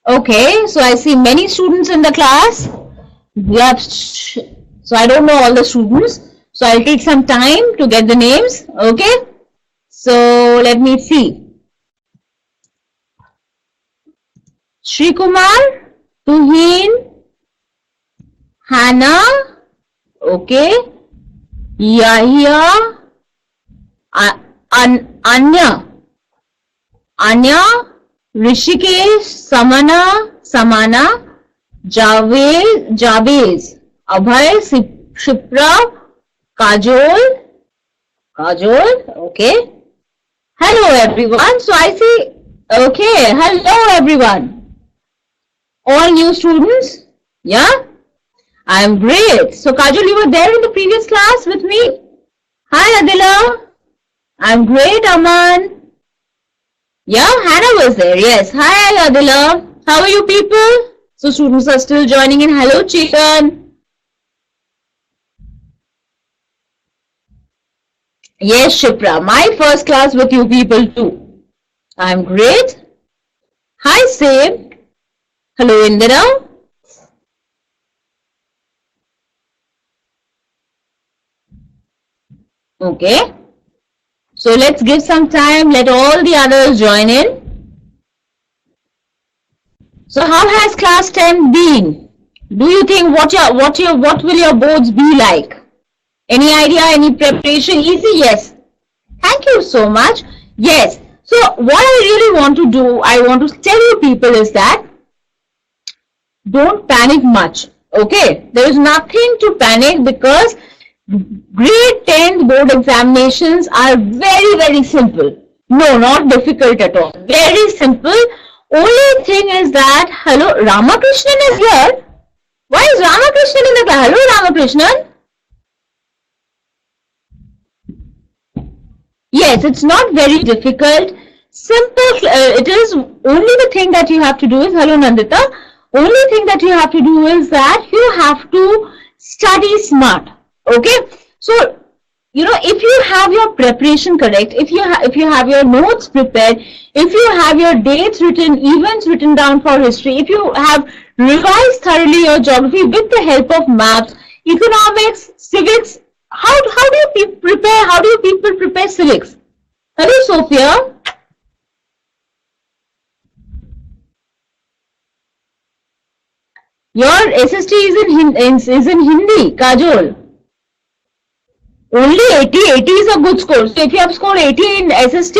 Okay, so I see many students in the class. Yep. So I don't know all the students. So I'll take some time to get the names. Okay. So let me see. Shri Kumar, Tuhin, Hannah. Okay. Yahya, Anya, Rishikesh, Samana, Jabez, Abhay, Shipra, Kajol, okay. Hello everyone. So I see, okay, hello everyone. All new students? Yeah? I'm great. So Kajol, you were there in the previous class with me? Hi Adila. I'm great, Aman. Yeah, Hannah was there. Yes. Hi Adila. How are you people? So students are still joining in. Hello Chetan. Yes, Shipra. My first class with you people too. I'm great. Hi Seb. Hello Indira. Okay. So let's give some time. Let all the others join in. So how has class 10 been? Do you think what will your boards be like? Any idea? Any preparation? Easy? Yes. Thank you so much. Yes. So what I really want to do, I want to tell you people is that don't panic much. Okay. There is nothing to panic because grade 10 board examinations are very, very simple. No, not difficult at all. Very simple. Only thing is that, hello, Ramakrishnan is here. Why is Ramakrishnan in the class? Hello, Ramakrishnan. Yes, it's not very difficult. Simple. It is only the thing that you have to do is, hello, Nandita. Only thing that you have to do is that you have to study smart. Okay, so if you have your preparation correct, if you have your notes prepared, if you have your dates written, events written down for history, if you have revised thoroughly your geography with the help of maths, economics, civics, how do you prepare? How do you people prepare civics? Hello, Sophia. Your SST is in Hindi, Kajol. Only 80 is a good score. So if you have scored 80 in SST,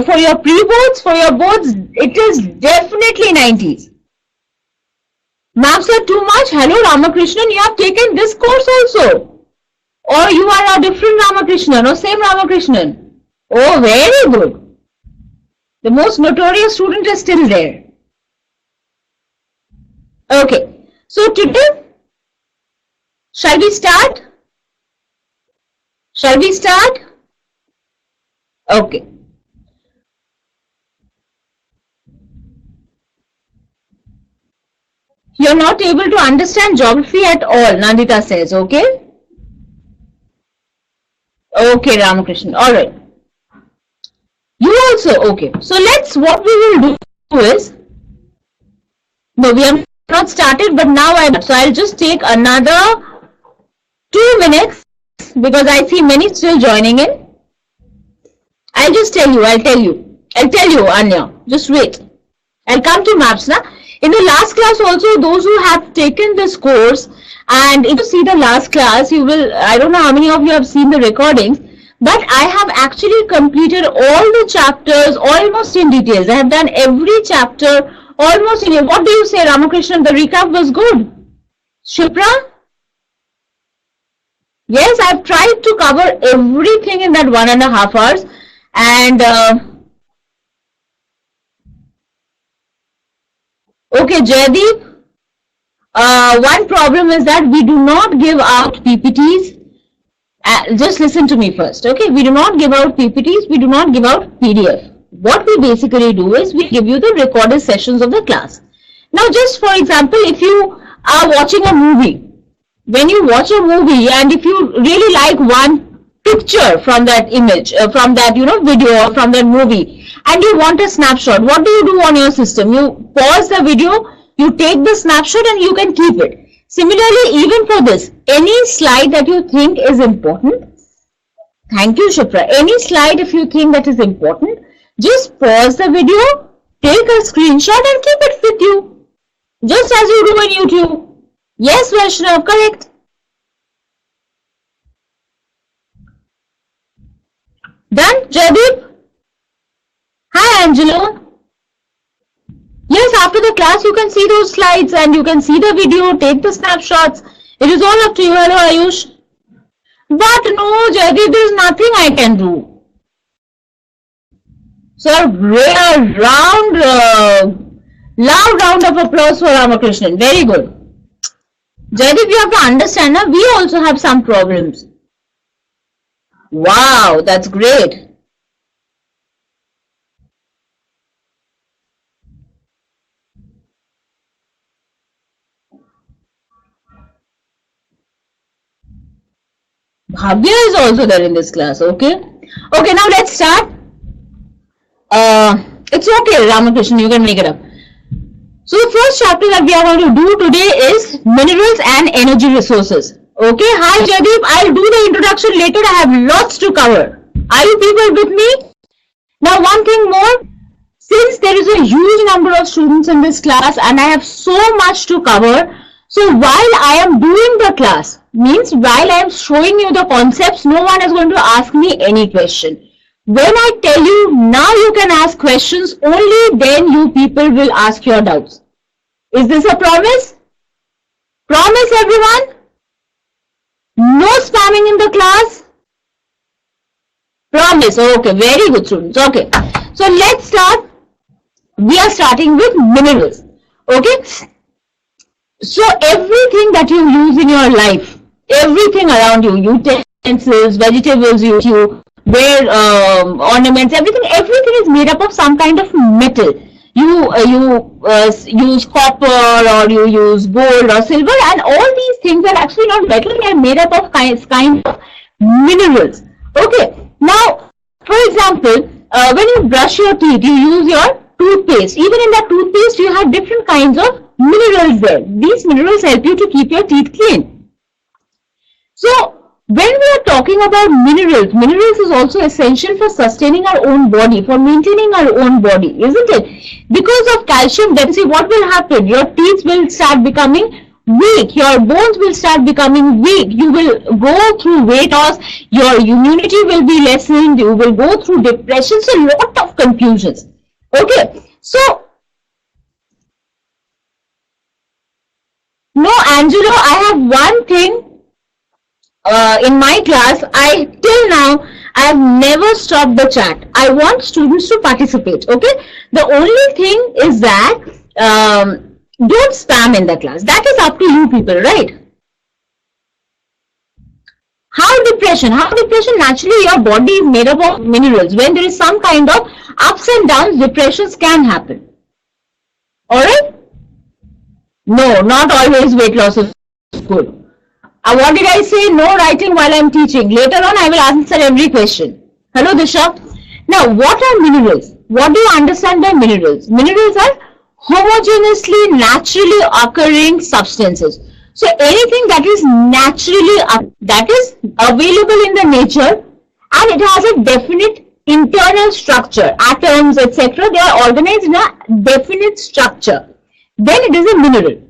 for your pre-boards, for your boards, it is definitely 90s. Maps are too much. Hello Ramakrishnan, you have taken this course also. Or you are a different Ramakrishnan or same Ramakrishnan. Oh, very good. The most notorious student is still there. Okay. So today, shall we start? Shall we start? Okay. You're not able to understand geography at all, Nandita says, okay? Okay, Ramakrishnan, alright. You also, okay. So what we will do is, no, we have not started, but now I'll just take another 2 minutes. Because I see many still joining in. I'll tell you, Anya. Just wait. I'll come to maps now. In the last class also, those who have taken this course, and if you see the last class, you will, I don't know how many of you have seen the recordings, but I have actually completed all the chapters almost in details. I have done every chapter almost in. What do you say, Ramakrishnan? The recap was good. Shipra? Yes, I've tried to cover everything in that 1.5 hours, and okay, Jaydeep, one problem is that we do not give out PPTs. Just listen to me first, okay? We do not give out PPTs, we do not give out PDF. What we basically do is we give you the recorded sessions of the class. Now, just for example, if you are watching a movie, when you watch a movie and if you really like one picture from that image, from that video, or from that movie, and you want a snapshot. What do you do on your system? You pause the video, you take the snapshot, and you can keep it. Similarly, even for this, any slide that you think is important, thank you, Shipra. Any slide if you think that is important, just pause the video, take a screenshot and keep it with you. Just as you do in YouTube. Yes, Vaishnav, correct. Done, Jaideep? Hi, Angelo. Yes, after the class you can see those slides and you can see the video, take the snapshots. It is all up to you. Hello, Ayush. But no, Jaideep, there is nothing I can do. So, loud round of applause for Ramakrishnan. Very good. Jaideep, you have to understand, now we also have some problems. Wow, that's great. Bhavya is also there in this class, okay? Okay, now let's start. It's okay, Ramakrishnan, you can make it up. So the first chapter that we are going to do today is minerals and energy resources. Okay, hi Jaideep, I'll do the introduction later. I have lots to cover. Are you people with me? Now one thing more, since there is a huge number of students in this class and I have so much to cover, so while I am doing the class, means while I am showing you the concepts, no one is going to ask me any question. When I tell you now you can ask questions, only then you people will ask your doubts. Is this a promise? Promise everyone? No spamming in the class? Promise. Okay, very good students. Okay, so let's start. We are starting with minerals. Okay, so everything that you use in your life, everything around you, utensils, vegetables you wear, ornaments, everything is made up of some kind of metal. You use copper or you use gold or silver, and all these things are actually not metal. They are made up of kind of minerals. Okay. Now, for example, when you brush your teeth, you use your toothpaste. Even in that toothpaste, you have different kinds of minerals there. These minerals help you to keep your teeth clean. So, when we are talking about minerals, minerals is also essential for sustaining our own body, for maintaining our own body, isn't it? Because of calcium deficiency, what will happen? Your teeth will start becoming weak, your bones will start becoming weak, you will go through weight loss, your immunity will be lessened, you will go through depression, so a lot of confusions. Okay, so no, Angelo, I have one thing. In my class, till now I have never stopped the chat. I want students to participate. Okay, the only thing is that don't spam in the class. That is up to you people, right? How depression? Naturally your body is made up of minerals. When there is some kind of ups and downs, depressions can happen. Alright? No, not always weight loss is good. What did I say? No writing while I am teaching. Later on, I will answer every question. Hello, Disha. Now, what are minerals? What do you understand by minerals? Minerals are homogeneously, naturally occurring substances. So, anything that is naturally, that is available in the nature and it has a definite internal structure, atoms, etc. They are organized in a definite structure. Then it is a mineral.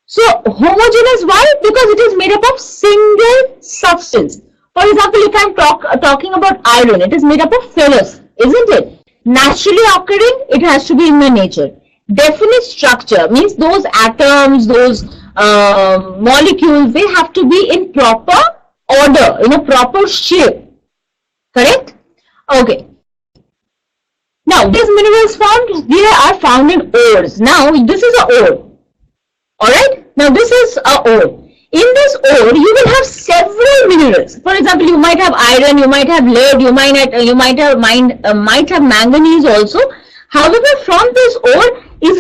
So, homogeneous, why? Because it is made up of single substance. For example, if I am talking about iron, it is made up of ferrous, isn't it? Naturally occurring, it has to be in the nature. Definite structure means those atoms, those molecules, they have to be in proper order, in a proper shape. Correct? Okay. Now, these minerals found, they are found in ores. Now, this is an ore. Alright, now this is a ore. In this ore, you will have several minerals. For example, you might have iron, you might have lead, you might have manganese also. However, from this ore, if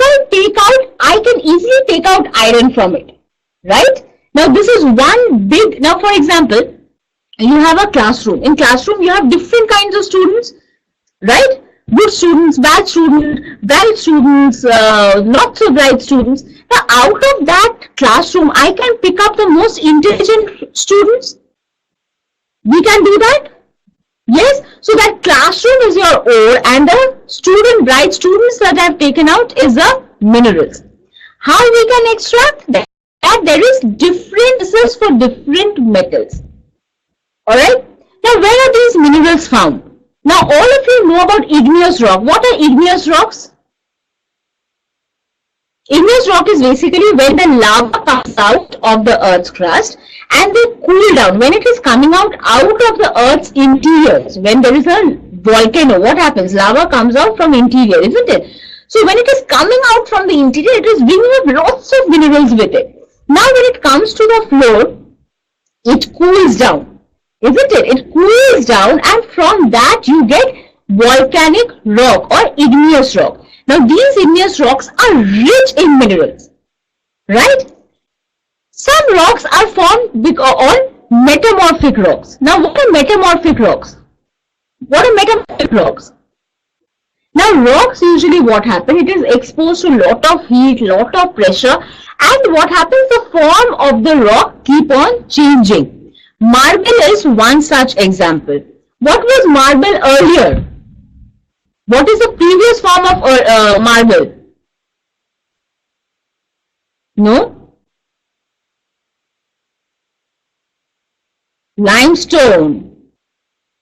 I can easily take out iron from it. Right? Now, this is one big, now for example, You have a classroom. In classroom, you have different kinds of students, right? Good students, bad students, bright students, not so bright students. Now, out of that classroom, I can pick up the most intelligent students. We can do that. Yes, so that classroom is your ore and the student, bright students that I have taken out is the minerals. How we can extract that? There is differences for different metals. Alright, now where are these minerals found? Now all of you know about igneous rock. What are igneous rocks? Igneous rock is basically when the lava comes out of the earth's crust and they cool down. When it is coming out of the earth's interiors, when there is a volcano, what happens? Lava comes out from interior, isn't it? So when it is coming out from the interior, it is bringing up lots of minerals with it. Now when it comes to the floor, it cools down, isn't it? It cools down and from that you get volcanic rock or igneous rock. Now these igneous rocks are rich in minerals, right? Some rocks are formed on metamorphic rocks. Now what are metamorphic rocks? What are metamorphic rocks? Now rocks usually what happens, it is exposed to lot of heat, lot of pressure, and what happens, the form of the rock keep on changing. Marble is one such example. What was marble earlier? What is the previous form of marble? No? Limestone.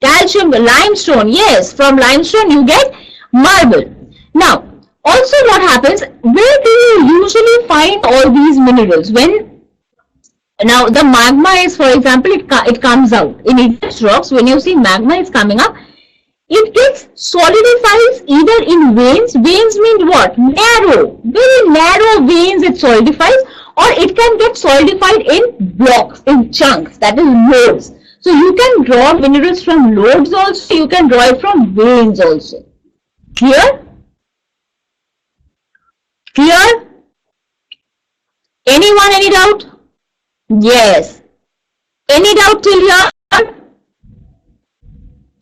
Calcium, limestone. Yes, from limestone you get marble. Now, also what happens, where do you usually find all these minerals? Now the magma is, for example, it comes out. In igneous rocks, when you see magma is coming up, it gets solidifies either in veins. Veins mean what? Narrow, very narrow veins it solidifies, or it can get solidified in blocks, in chunks, that is lodes. So you can draw minerals from lodes also, you can draw it from veins also. Clear? Clear? Anyone, any doubt? Yes. Any doubt till here?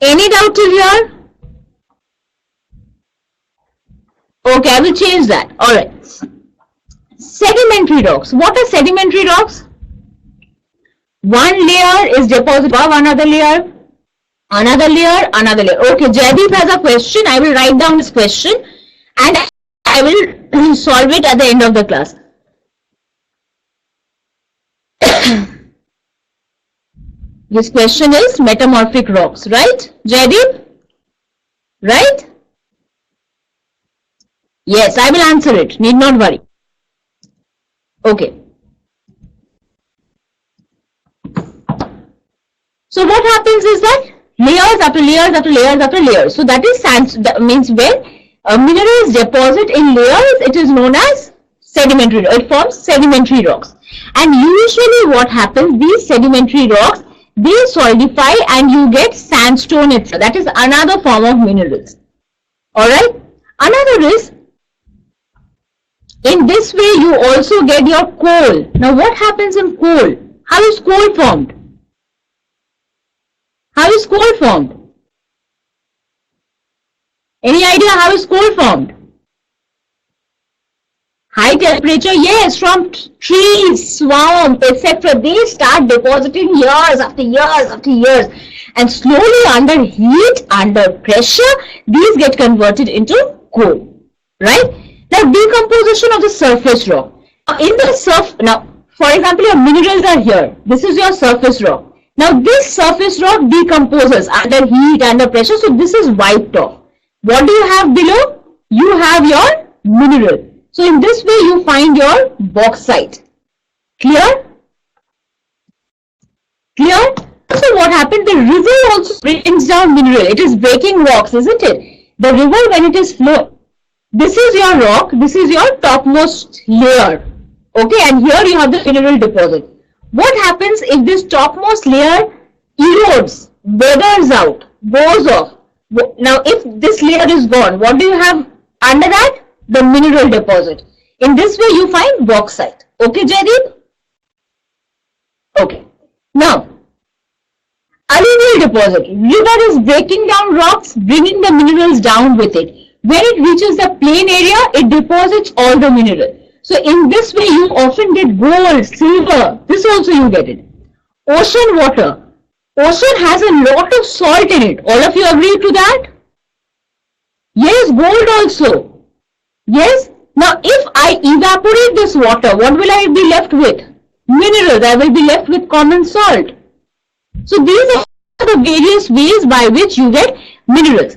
Any doubt till here? Okay, I will change that. Alright. Sedimentary rocks. What are sedimentary rocks? One layer is deposited above another layer, another layer, another layer. Okay, Jaideep has a question. I will write down his question and I will solve it at the end of the class. This question is metamorphic rocks, right? Jaideep? Right? Yes, I will answer it. Need not worry. Okay. So what happens is that layers after layers after layers after layers. So that is sand. That means when a mineral is deposited in layers, it is known as sedimentary. It forms sedimentary rocks. And usually what happens, these sedimentary rocks, they solidify and you get sandstone itself. That is another form of minerals. Alright. Another is, in this way you also get your coal. Now what happens in coal? How is coal formed? How is coal formed? Any idea how is coal formed? High temperature, yes, from trees, swamp, etc. They start depositing years after years after years. And slowly under heat, under pressure, these get converted into coal. Right? Now, decomposition of the surface rock. Now, for example, your minerals are here. This is your surface rock. Now, this surface rock decomposes under heat, under pressure. So, this is wiped off. What do you have below? You have your mineral. So, in this way, you find your bauxite. Clear? Clear? So, what happened? The river also brings down mineral. It is breaking rocks, isn't it? The river, when it is flowing, this is your rock. This is your topmost layer. Okay, and here you have the mineral deposit. What happens if this topmost layer erodes, weathers out, goes off? Now, if this layer is gone, what do you have under that? The mineral deposit. In this way, you find bauxite. Okay, Jaideep? Okay. Now, Alluvial deposit. River is breaking down rocks, bringing the minerals down with it. When it reaches the plain area, it deposits all the mineral. So in this way, you often get gold, silver. This also you get it. Ocean water. Ocean has a lot of salt in it. All of you agree to that? Yes, gold also. Yes. Now, if I evaporate this water, what will I be left with? Minerals. I will be left with common salt. So these are the various ways by which you get minerals.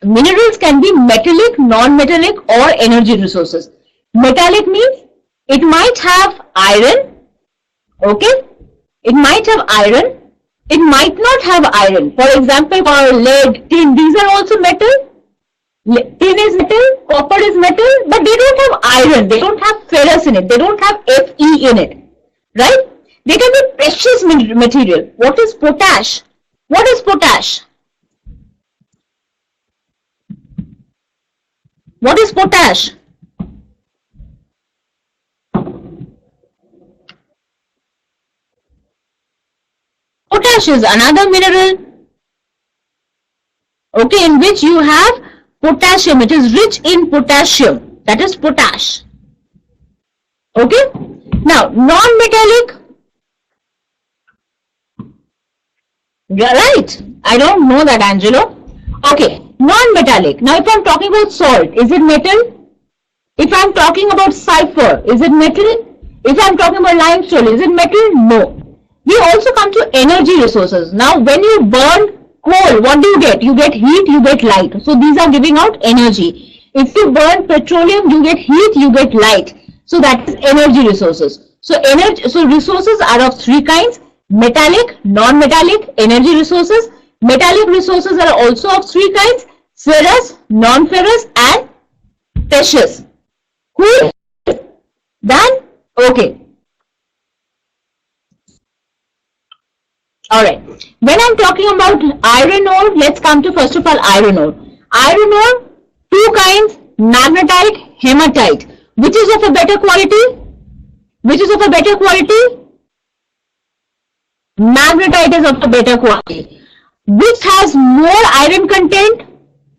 Minerals can be metallic, non-metallic or energy resources. Metallic means it might have iron, okay? It might have iron. It might not have iron. For example, lead, tin, these are also metal. Tin is metal, copper is metal, but they don't have iron. They don't have ferrous in it. They don't have Fe in it, right? They can be precious material. What is potash? What is potash? What is potash? Potash is another mineral, okay, in which you have potassium. It is rich in potassium. That is potash. Okay. Now, non-metallic. Yeah, right. I don't know that, Angelo. Okay. Non-metallic. Now, if I'm talking about salt, is it metal? If I'm talking about sulfur, is it metal? If I'm talking about limestone, is it metal? No. We also come to energy resources. Now, when you burn coal, what do you get? You get heat, you get light. So, these are giving out energy. If you burn petroleum, you get heat, you get light. So, that is energy resources. So, resources are of three kinds: metallic, non-metallic, energy resources. Metallic resources are also of three kinds: ferrous, non-ferrous, and precious. Cool? Done? Okay. Alright. When I'm talking about iron ore, let's come to first of all iron ore. Iron ore, two kinds: magnetite, hematite. Which is of a better quality? Which is of a better quality? Magnetite is of a better quality. Which has more iron content?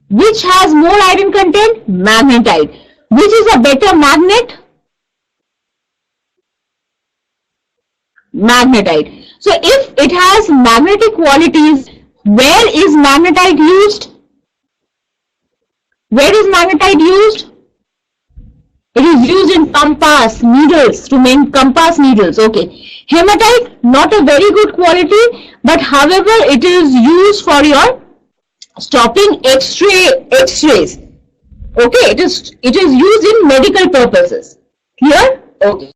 Which has more iron content? Magnetite. Which is a better magnet? Magnetite. So if it has magnetic qualities, where is magnetite used? Where is magnetite used? It is used in compass needles, to make compass needles. Okay. Hematite, not a very good quality, but however, it is used for your stopping X-rays. Okay, it is used in medical purposes. Clear? Okay.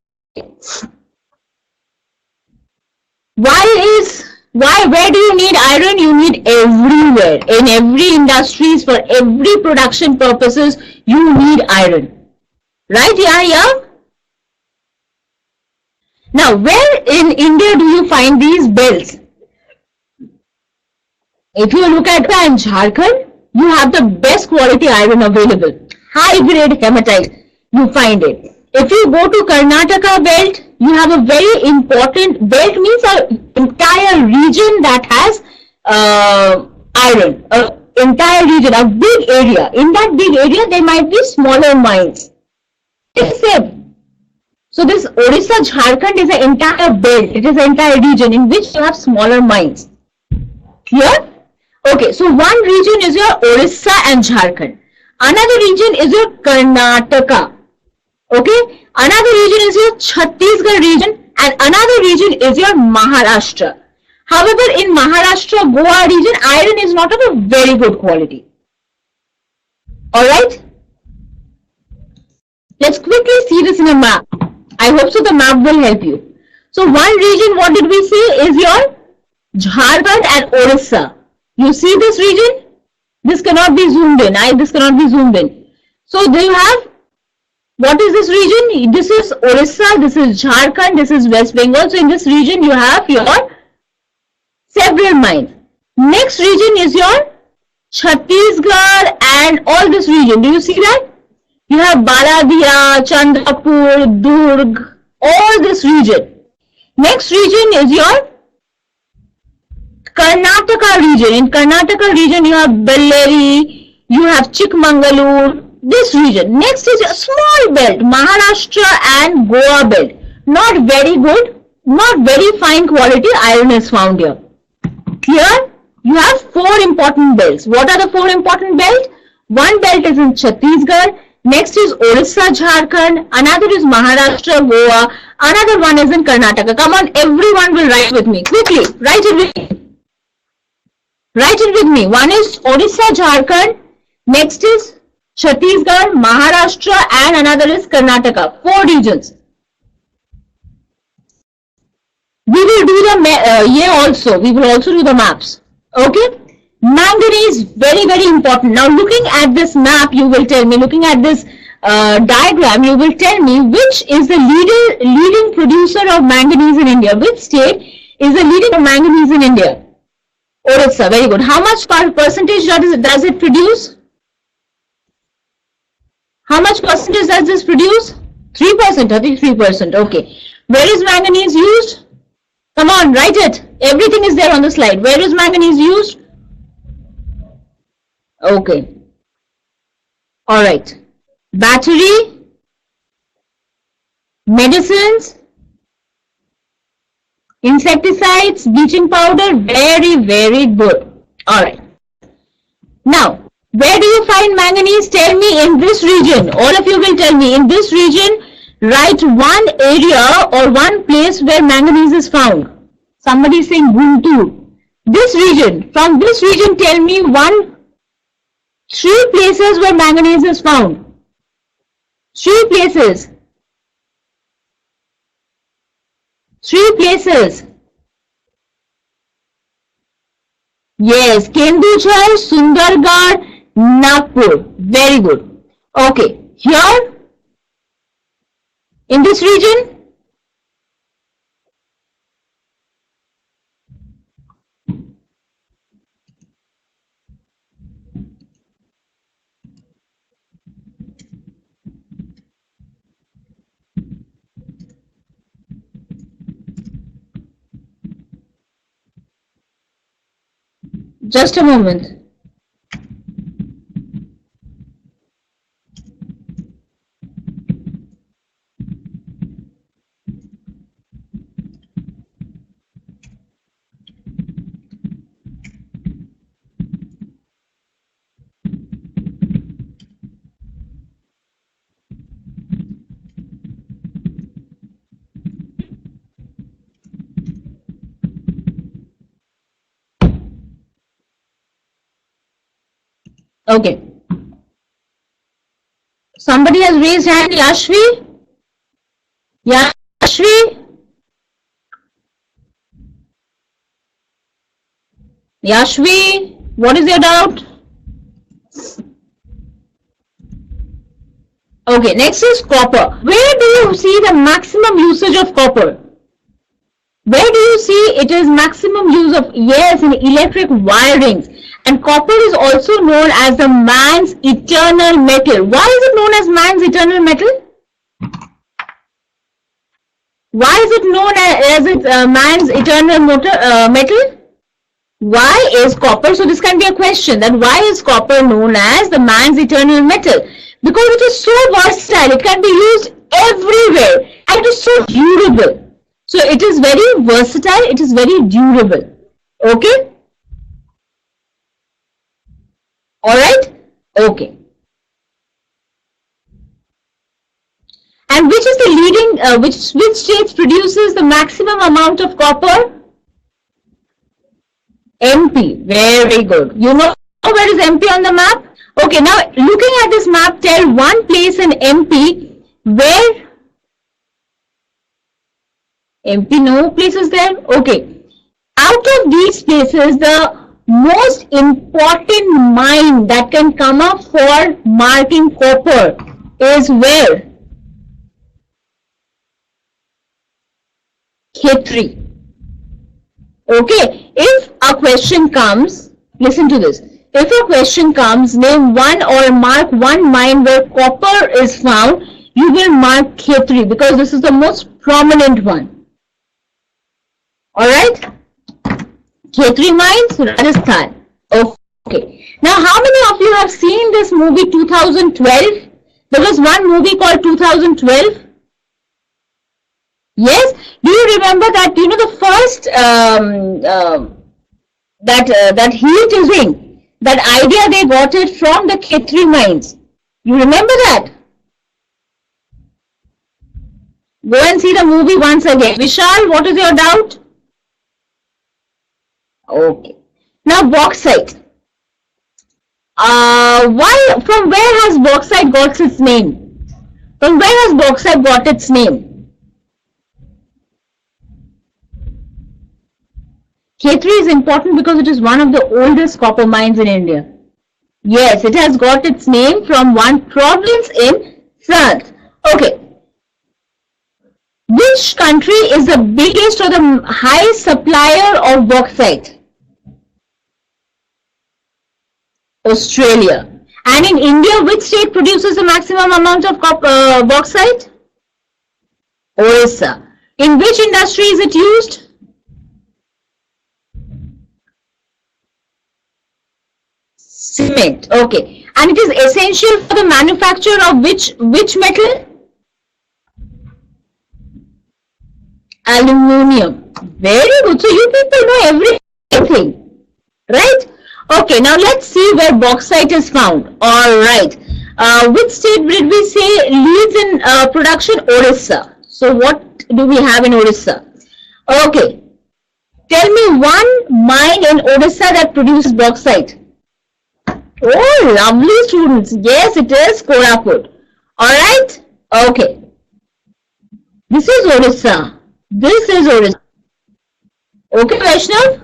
Where do you need iron? You need everywhere. In every industries, for every production purposes, you need iron. Right? Yeah. Now, where in India do you find these belts? If you look at in Jharkhand, you have the best quality iron available. High grade hematite, you find it. If you go to Karnataka belt, you have a very important belt, means an entire region that has iron. An entire region, a big area. In that big area, there might be smaller mines. So this Odisha Jharkhand is an entire belt. It is an entire region in which you have smaller mines. Clear? Okay, so one region is your Odisha and Jharkhand. Another region is your Karnataka. Okay, another region is your Chhattisgarh region, and another region is your Maharashtra. However, in Maharashtra, Goa region, iron is not of a very good quality. Alright? Let's quickly see this in a map. I hope so the map will help you. So one region, what did we say, is your Jharkhand and Odisha. You see this region? This cannot be zoomed in. This cannot be zoomed in. So do you have, what is this region? This is Odisha, this is Jharkhand, this is West Bengal. So in this region you have your several mines. Next region is your Chhattisgarh and all this region. Do you see that? You have Baladia, Chandrapur, Durg, all this region. Next region is your Karnataka region. In Karnataka region, you have Bellary, you have Chikmagalur, this region. Next is a small belt, Maharashtra and Goa belt. Not very good, not very fine quality iron is found here. Here, you have 4 important belts. What are the 4 important belts? One belt is in Chhattisgarh, next is Orissa, Jharkhand, another is Maharashtra, Goa, another one is in Karnataka. Come on, everyone will write with me. Quickly, write it with me. Write it with me. One is Orissa, Jharkhand, next is Chhattisgarh, Maharashtra, and another is Karnataka. 4 regions. We will do the also. We will also do the maps. Okay. Manganese, very, very important. Now, looking at this map, you will tell me, looking at this diagram, you will tell me which is the leading producer of manganese in India. Which state is the leading of manganese in India? Orissa, very good. How much percentage does it produce? How much percentage does this produce? 3%, I think 3%. Okay. Where is manganese used? Come on, write it. Everything is there on the slide. Where is manganese used? Okay. All right. Battery, medicines, insecticides, bleaching powder. Very, very good. All right. Now, where do you find manganese? Tell me in this region. All of you will tell me in this region. Write one area or one place where manganese is found. Somebody is saying Guntur. This region. From this region, tell me 3 places where manganese is found. 3 places. 3 places. Yes, Kenduchar, Sundargarh, Nagpur. Very good. Okay. Here, in this region, just a moment. Okay. Somebody has raised hand. Yashvi? Yashvi? Yashvi? What is your doubt? Okay, next is copper. Where do you see the maximum usage of copper? Where do you see it is maximum use of? Yes, in electric wirings. And copper is also known as the man's eternal metal. Why is it known as man's eternal metal? Why is it known as man's eternal metal? Why is copper? So this can be a question, that why is copper known as the man's eternal metal? Because it is so versatile. It can be used everywhere. And it is so durable. So it is very versatile. It is very durable. Okay? All right? Okay. And which is the leading, which states produces the maximum amount of copper? MP. Very good. You know where is MP on the map? Okay, now looking at this map, tell one place in MP where MP, no place is there? Okay. Out of these places, the most important mine that can come up for marking copper is where? Khetri. Okay, if a question comes, listen to this. If a question comes, name one or mark one mine where copper is found, you will mark Khetri because this is the most prominent one. Alright? Khetri Mines, Rajasthan. Okay. Now, how many of you have seen this movie 2012? There was one movie called 2012. Yes. Do you remember that? You know the first that heat using, that idea they got it from the Khetri Mines. You remember that? Go and see the movie once again. Vishal, what is your doubt? Okay. Now bauxite. From where has bauxite got its name? From where has bauxite got its name? Khetri is important because it is one of the oldest copper mines in India. Yes, it has got its name from one province in France. Okay. Which country is the biggest or the highest supplier of bauxite? Australia. And in India, which state produces the maximum amount of bauxite? Orissa. In which industry is it used? Cement. Okay. And it is essential for the manufacture of which metal? Aluminium. Very good. So you people know everything, right? Okay. Now let's see where bauxite is found. All right. Which state did we say leads in production? Orissa. So what do we have in Orissa? Okay. Tell me one mine in Orissa that produces bauxite. Oh, lovely students. Yes, it is Koraput. All right. Okay. This is Orissa. This is Orissa. Okay, Vaishnav?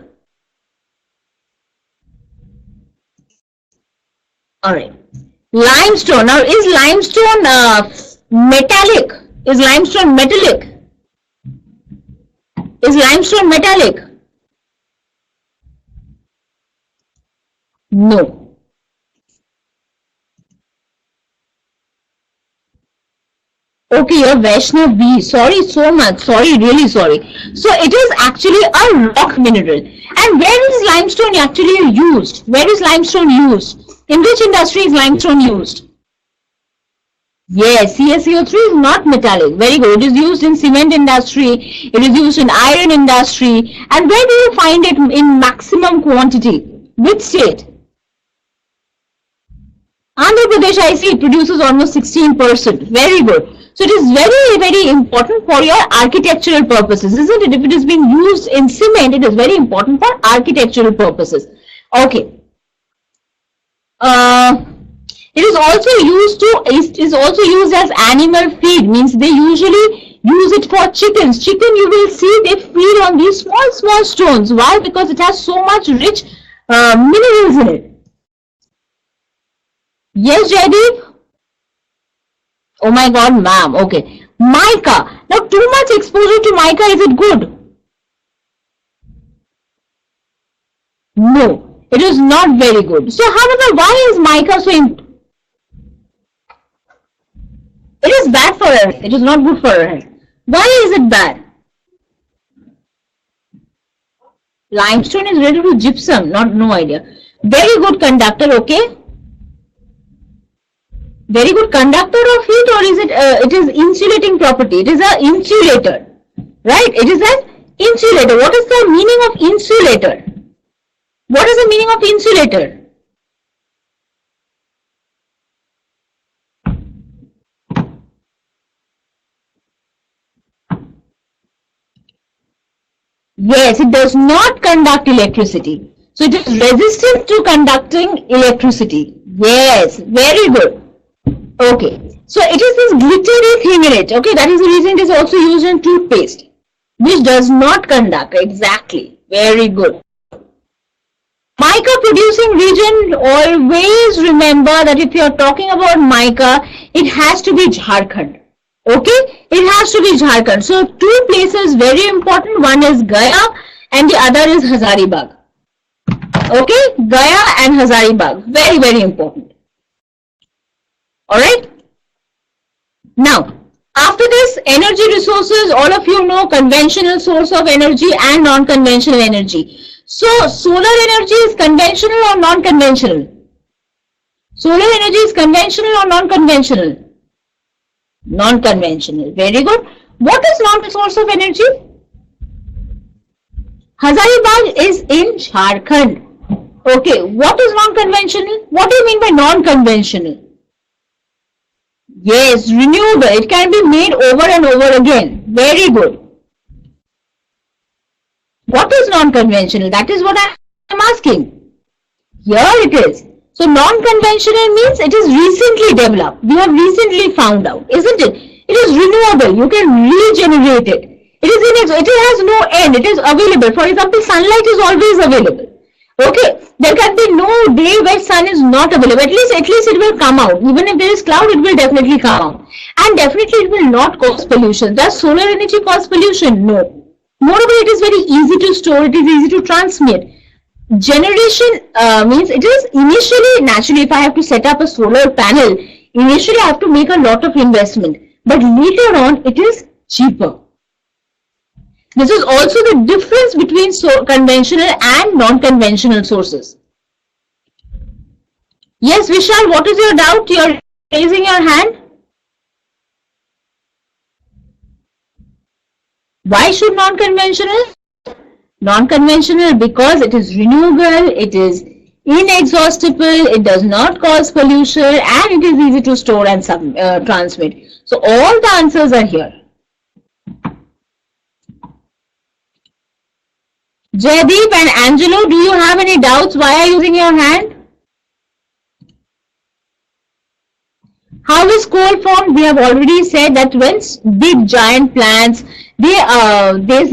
All right. Limestone. Now, is limestone metallic? Is limestone metallic? Is limestone metallic? No. Okay, you're Vaishnav B. Sorry so much. Sorry, really sorry. So it is actually a rock mineral. And where is limestone actually used? Where is limestone used? In which industry is limestone used? Yes, CaCO3 is not metallic. Very good. It is used in cement industry. It is used in iron industry. And where do you find it in maximum quantity? Which state? Andhra Pradesh, I see it produces almost 16%. Very good. So it is very, very important for your architectural purposes, isn't it? If it is being used in cement, it is very important for architectural purposes. Okay. It is also used as animal feed. Means they usually use it for chickens. Chicken, you will see they feed on these small stones. Why? Because it has so much rich minerals in it. Yes, Jaideep? Oh my God, ma'am. Okay. Mica. Now, too much exposure to mica, is it good? No, it is not very good. So, however, why is mica so important? It is bad for our health. It is not good for our health. Why is it bad? Limestone is related to gypsum. No idea. Very good conductor. Okay. Very good conductor of heat, or is it? It is insulating property. It is an insulator, right? It is an insulator. What is the meaning of insulator? What is the meaning of insulator? Yes, it does not conduct electricity. So it is resistant to conducting electricity. Yes, very good. Okay, so it is this glittery thing in it. Okay, that is the reason it is also used in toothpaste, which does not conduct. Exactly. Very good. Mica producing region, always remember that if you are talking about mica, it has to be Jharkhand. Okay, it has to be Jharkhand. So two places very important. One is Gaya and the other is Hazaribagh. Okay, Gaya and Hazaribagh. Very, very important. Alright. Now, after this, energy resources, all of you know conventional source of energy and non-conventional energy. So solar energy is conventional or non-conventional? Solar energy is conventional or non-conventional? Non-conventional. Very good. What is non-source of energy? Hazaribagh is in Jharkhand. Okay, what is non-conventional? What do you mean by non-conventional? Yes, renewable. It can be made over and over again. Very good. What is non-conventional? That is what I am asking. Here it is. So non-conventional means it is recently developed. We have recently found out, isn't it? It is renewable. You can regenerate it. It has no end. It is available. For example, sunlight is always available. Okay, there can be no day where sun is not available. At least it will come out. Even if there is cloud, it will definitely come out. And definitely it will not cause pollution. Does solar energy cause pollution? No. Moreover, it is very easy to store. It is easy to transmit. Generation means it is initially, naturally, if I have to set up a solar panel, initially I have to make a lot of investment. But later on, it is cheaper. This is also the difference between conventional and non-conventional sources. Yes, Vishal, what is your doubt? You are raising your hand. Why should non-conventional? Non-conventional because it is renewable, it is inexhaustible, it does not cause pollution, and it is easy to store and transmit. So all the answers are here. Jaydeep and Angelo, do you have any doubts? Why are you using your hand? How is coal formed? We have already said that when big giant plants, they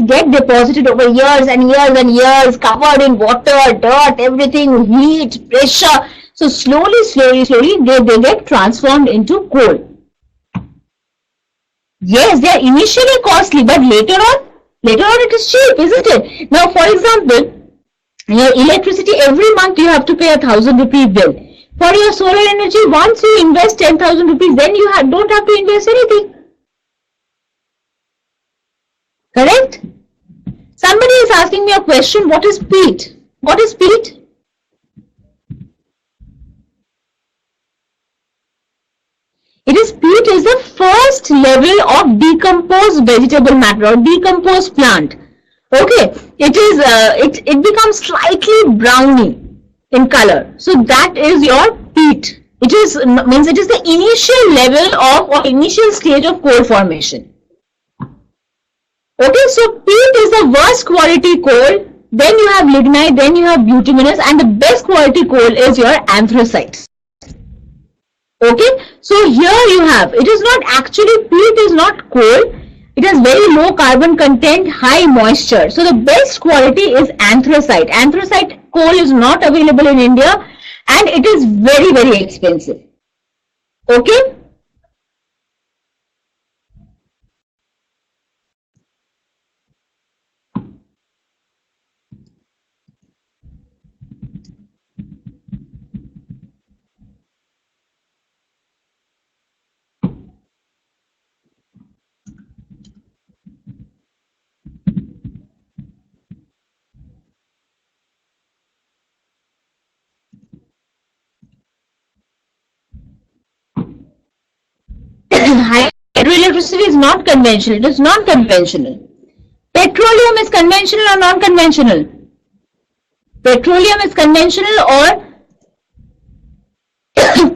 get deposited over years and years and years, covered in water, dirt, everything, heat, pressure. So slowly, they get transformed into coal. Yes, they are initially costly, but later on it is cheap, isn't it? Now, for example, your electricity, every month you have to pay 1,000 rupee bill. For your solar energy, once you invest 10,000 rupees, then you don't have to invest anything. Correct? Somebody is asking me a question, what is peat? What is peat? Peat is the first level of decomposed vegetable matter or decomposed plant. Okay, it becomes slightly browny in color. So that is your peat. It is the initial level of or initial stage of coal formation. Okay, so peat is the worst quality coal. Then you have lignite, then you have bituminous, and the best quality coal is your anthracite. Okay, so here you have, it is not actually, peat is not coal, it has very low carbon content, high moisture. So the best quality is anthracite. Anthracite coal is not available in India and it is very, very expensive. Okay. Hydroelectricity is not conventional. It is non-conventional. Petroleum is conventional or non-conventional? Petroleum is conventional or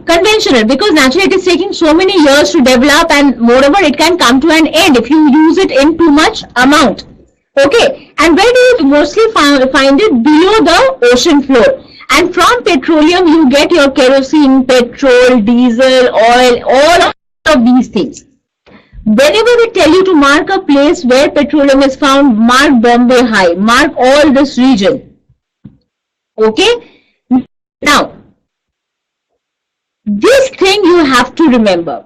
conventional, because naturally it is taking so many years to develop, and moreover it can come to an end if you use it in too much amount. Okay, and where do you mostly find it? Below the ocean floor. And from petroleum you get your kerosene, petrol, diesel, oil, all of these things. Whenever they tell you to mark a place where petroleum is found, mark Bombay High, mark all this region. Okay, now this thing you have to remember.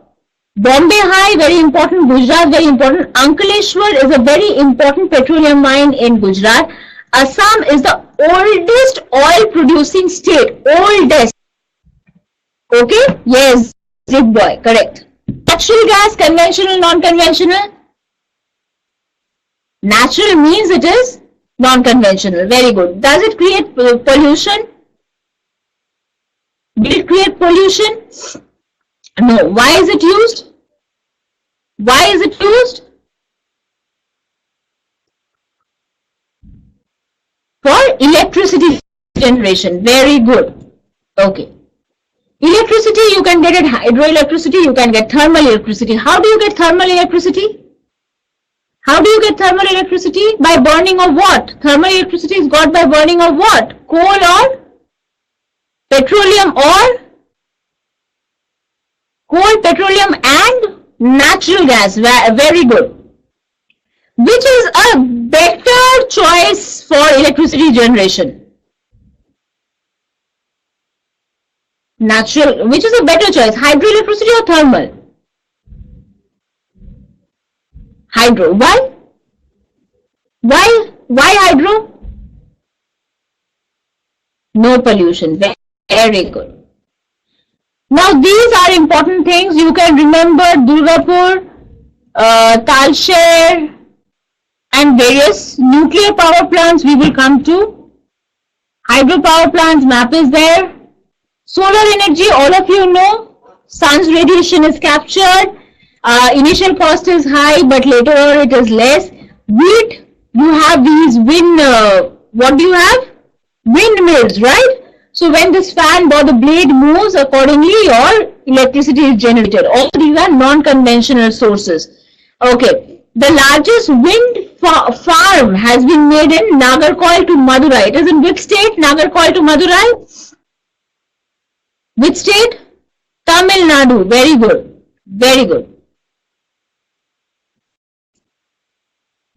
Bombay High, very important. Gujarat, very important. Ankleshwar is a very important petroleum mine in Gujarat. Assam is the oldest oil producing state. Oldest. Okay? Yes, Zip boy, correct. Natural gas, conventional, non-conventional? Natural means it is Non-conventional. Very good. Does it create pollution? Did it create pollution? No. Why is it used? Why is it used? For electricity generation. Very good. Okay. Electricity, you can get it hydroelectricity, you can get thermal electricity. How do you get thermal electricity? How do you get thermal electricity? By burning of what? Thermal electricity is got by burning of what? Coal or petroleum or coal, petroleum and natural gas. Very good. Which is a better choice for electricity generation? Natural, which is a better choice? Hydroelectricity or thermal? Hydro. Why? Why hydro? No pollution. Very good. Now these are important things. You can remember Durgapur, Talcher and various nuclear power plants we will come to. Hydro power plants map is there. Solar energy, all of you know, sun's radiation is captured. Initial cost is high, but later on it is less. Wind, you have these wind, what do you have? Windmills, right? So when this fan or the blade moves, accordingly your electricity is generated. All these are non-conventional sources. Okay, the largest wind farm has been made in Nagarcoil to Madurai. It is in which state? Nagarcoil to Madurai? Which state? Tamil Nadu. Very good. Very good.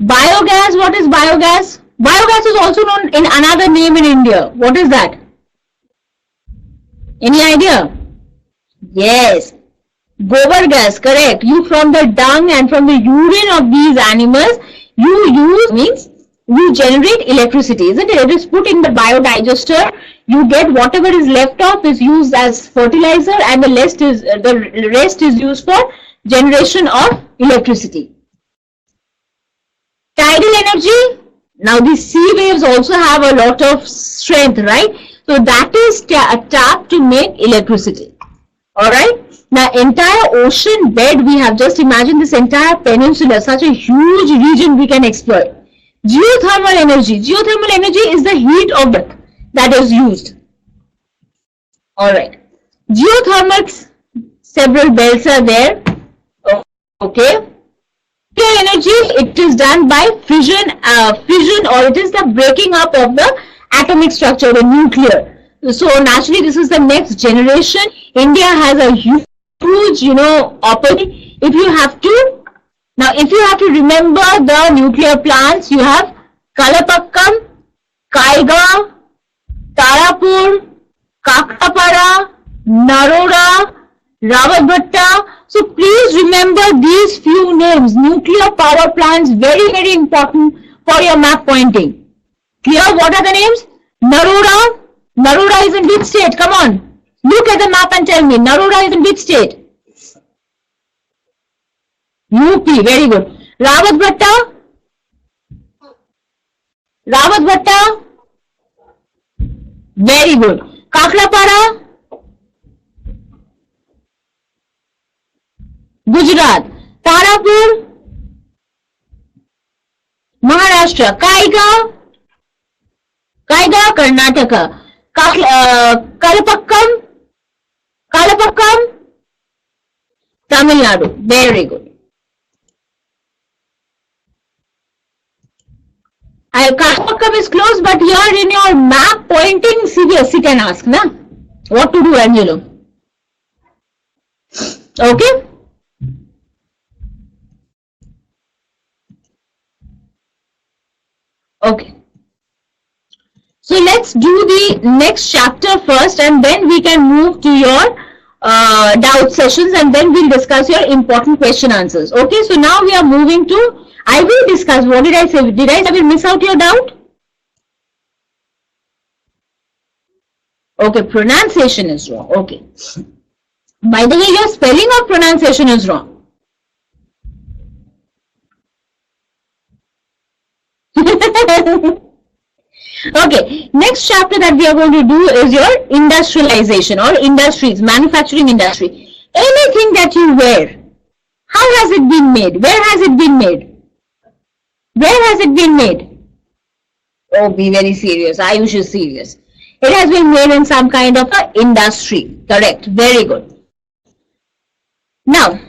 Biogas. What is biogas? Biogas is also known in another name in India. What is that? Any idea? Yes. Gobar gas. Correct. You from the dung and from the urine of these animals, you use, means you generate electricity, isn't it? It is put in the biodigester. You get whatever is left off is used as fertilizer, and the rest is used for generation of electricity. Tidal energy. Now the sea waves also have a lot of strength, right? So that is tapped to make electricity. All right. Now entire ocean bed, we have just imagined this entire peninsula, such a huge region we can exploit. Geothermal energy. Geothermal energy is the heat of earth that is used. All right. Geothermal, several belts are there. Okay. Nuclear energy, it is done by fission, or it is the breaking up of the atomic structure, the nuclear. So naturally, this is the next generation. India has a huge, opportunity. If you have to remember the nuclear plants, you have Kalapakkam, Kaiga, Tarapur, Kaktapara, Narora, Rawatbhatta. So please remember these few names. Nuclear power plants, very, very important for your map pointing. Clear? What are the names? Narora. Narora is in which state? Come on. Look at the map and tell me. Narora is in which state? UP. Very good. Rawatbhatta. Rawatbhatta. Very good. Kaklapara. Gujarat. Tarapur. Maharashtra. Kaiga. Kaiga, Karnataka. Kalapakkam. Kalapakkam. Tamil Nadu. Very good. Kalapakkam is close, but here in your map pointing, CBSE can ask, na? What to do, Angelo? Okay? Okay. So let's do the next chapter first, and then we can move to your doubt sessions, and then we'll discuss your important question answers. Okay, so now we are moving to, I will discuss, what did I say? Did I miss out your doubt? Okay, pronunciation is wrong. Okay. By the way, your spelling of pronunciation is wrong. Okay, next chapter that we are going to do is your industrialization or industries, manufacturing industry. Anything that you wear, how has it been made? Where has it been made? Where has it been made? Oh, be very serious. Ayush is serious. It has been made in some kind of a industry. Correct. Very good. Now,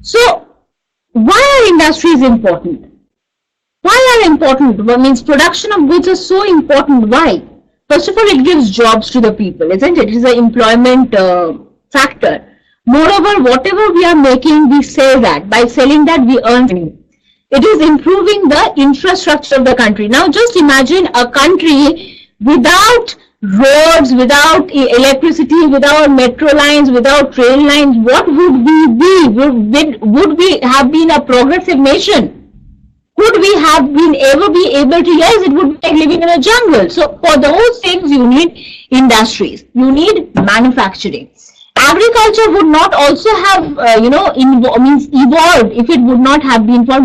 so why are industries important? Why are important? Well, means production of goods is so important. Why? First of all, it gives jobs to the people, isn't it? It is an employment factor. Moreover, whatever we are making, we sell that. By selling that, we earn money. It is improving the infrastructure of the country. Now, just imagine a country without roads, without electricity, without metro lines, without train lines. What would we be? Would we have been a progressive nation? Could we have been ever be able to? Yes, it would be like living in a jungle. So for those things, you need industries. You need manufacturing. Agriculture would not also have, evolved if it would not have been for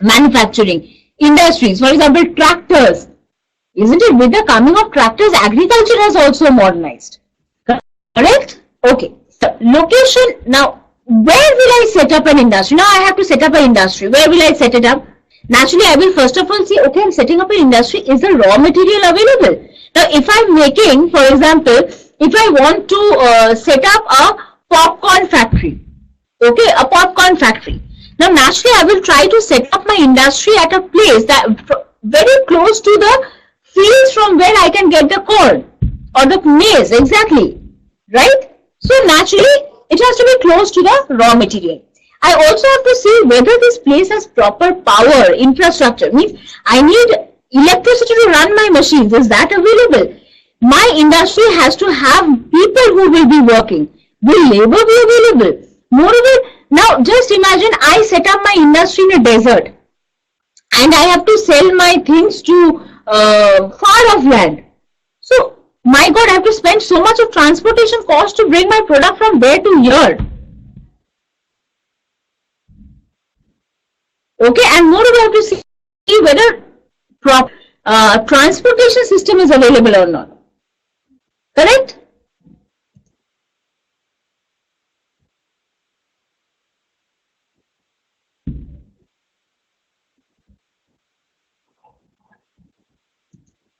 manufacturing industries. For example, tractors. Isn't it? With the coming of tractors, agriculture has also modernized. Correct? Okay. So, location. Now, where will I set up an industry? Now, I have to set up an industry. Where will I set it up? Naturally, I will first of all see, okay, I'm setting up an industry. Is the raw material available? Now, if I'm making, for example, if I want to set up a popcorn factory, okay, a popcorn factory. Now, naturally, I will try to set up my industry at a place that very close to the fields from where I can get the corn or the maize, exactly, right? So, naturally, it has to be close to the raw material. I also have to see whether this place has proper power, infrastructure. Means I need electricity to run my machines. Is that available? My industry has to have people who will be working. Will labor be available? Moreover, now just imagine I set up my industry in a desert and I have to sell my things to far off land. So, my God, I have to spend so much of transportation cost to bring my product from there to here. Okay, and moreover, I have to see whether transportation system is available or not. Correct?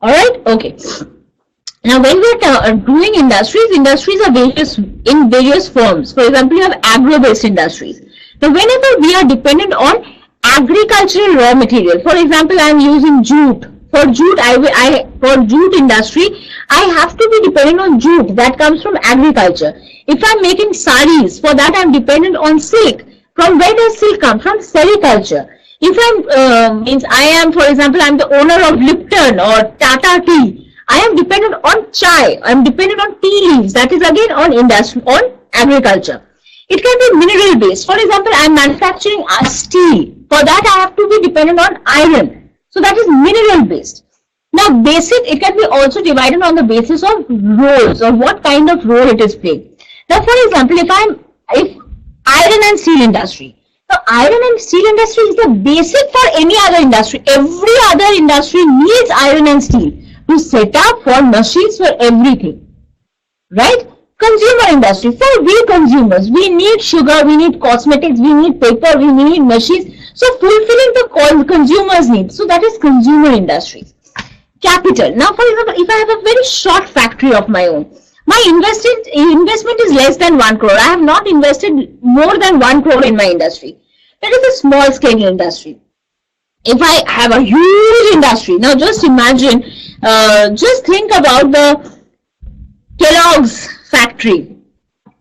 Alright, okay. Now, when we are doing industries are in various forms. For example, you have agro-based industries. Now, whenever we are dependent on agricultural raw material, for example, I am using jute. For jute, for jute industry, I have to be dependent on jute that comes from agriculture. If I'm making saris, for that I'm dependent on silk. From where does silk come? From sericulture. If I am, for example, I'm the owner of Lipton or Tata Tea. I am dependent on chai. I am dependent on tea leaves. That is again on industry, on agriculture. It can be mineral based. For example, I am manufacturing a steel. For that, I have to be dependent on iron. So that is mineral based. Now, it can be also divided on the basis of roles or what kind of role it is playing. Now, for example, if iron and steel industry. Now, iron and steel industry is the basic for any other industry. Every other industry needs iron and steel to set up for machines for everything. Right? Consumer industry, for we consumers, we need sugar, we need cosmetics, we need paper, we need machines. So fulfilling the consumer's needs. So that is consumer industries. Capital. Now, for example, if I have a very short factory of my own, my investment is less than 1 crore. I have not invested more than 1 crore in my industry. That is a small scale industry. If I have a huge industry, now just imagine, just think about the Kellogg's factory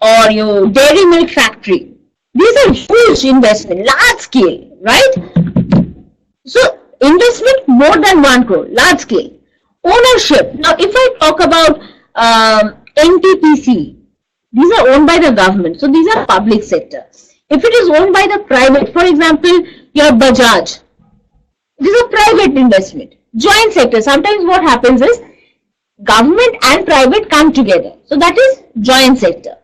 or your dairy milk factory. These are huge investment, large scale, right? So investment more than 1 crore, large scale. Ownership. Now, if I talk about NTPC, these are owned by the government. So these are public sector. If it is owned by the private, for example, your Bajaj, this is a private investment. Joint sector. Sometimes what happens is government and private come together. So that is joint sector.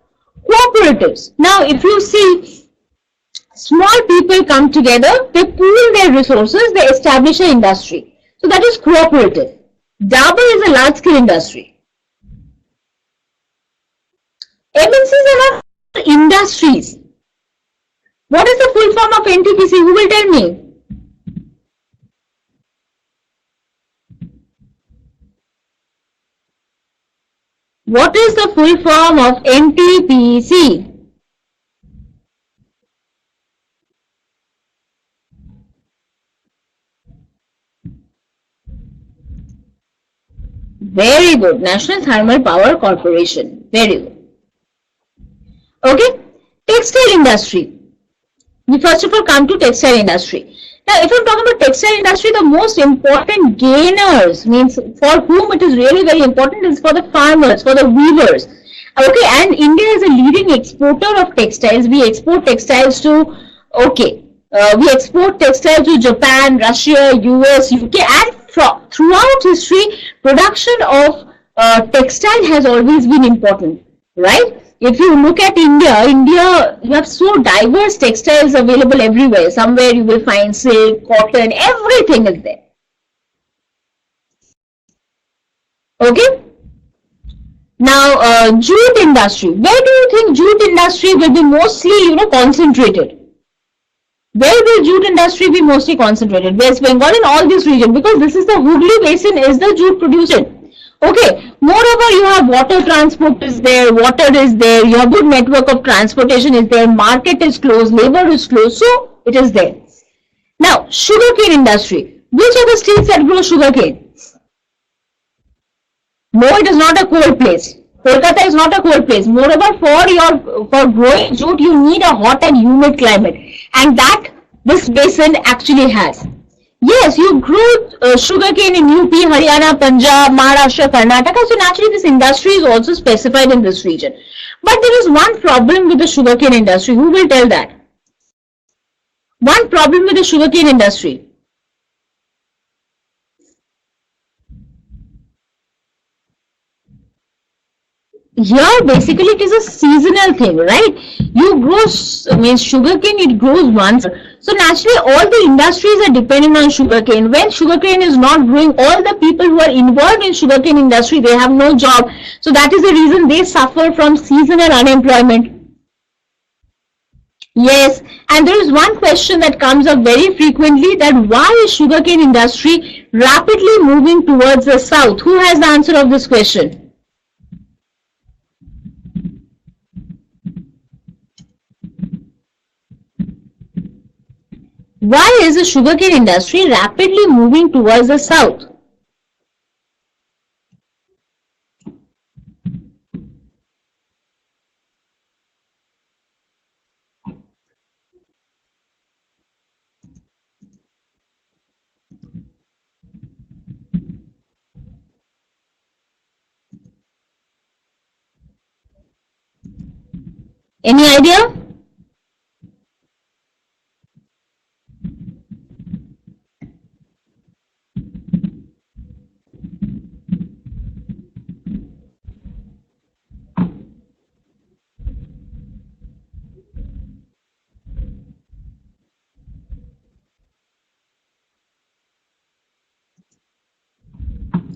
Cooperatives. Now, if you see, small people come together, they pool their resources, they establish an industry. So that is cooperative. Dabur is a large-scale industry. MNCs are not industries. What is the full form of NTPC? Who will tell me? What is the full form of NTPC? Very good. National Thermal Power Corporation. Very good. Okay. Textile industry. We first of all come to textile industry. Now, if I'm talking about textile industry, the most important gainers, means for whom it is really very important, is for the farmers, for the weavers. Okay, and India is a leading exporter of textiles. We export textiles to, we export textiles to Japan, Russia, US, UK, and throughout history, production of textile has always been important, right? If you look at India, you have so diverse textiles available everywhere. Somewhere you will find silk, cotton, everything is there. Okay. Now, jute industry. Where do you think jute industry will be mostly, concentrated? Where will jute industry be mostly concentrated? West Bengal and all this region, because this is the Hooghly Basin is the jute producer. Okay, moreover, you have water transport is there, water is there, you have good network of transportation is there, market is closed, labor is closed, so it is there. Now, sugarcane industry. Which are the states that grow sugarcane? No, it is not a cold place. Kolkata is not a cold place. Moreover, for growing jute, you need a hot and humid climate, and that this basin actually has. Yes, you grow sugarcane in UP, Haryana, Punjab, Maharashtra, Karnataka. So naturally, this industry is also specified in this region. But there is one problem with the sugarcane industry. Who will tell that? One problem with the sugarcane industry. Here, basically, it is a seasonal thing, right? You grow, sugarcane, it grows once. So naturally, all the industries are dependent on sugarcane. When sugarcane is not growing, all the people who are involved in sugarcane industry, they have no job. So that is the reason they suffer from seasonal unemployment. Yes, and there is one question that comes up very frequently, that why is sugarcane industry rapidly moving towards the south? Who has the answer of this question? Why is the sugarcane industry rapidly moving towards the south? Any idea?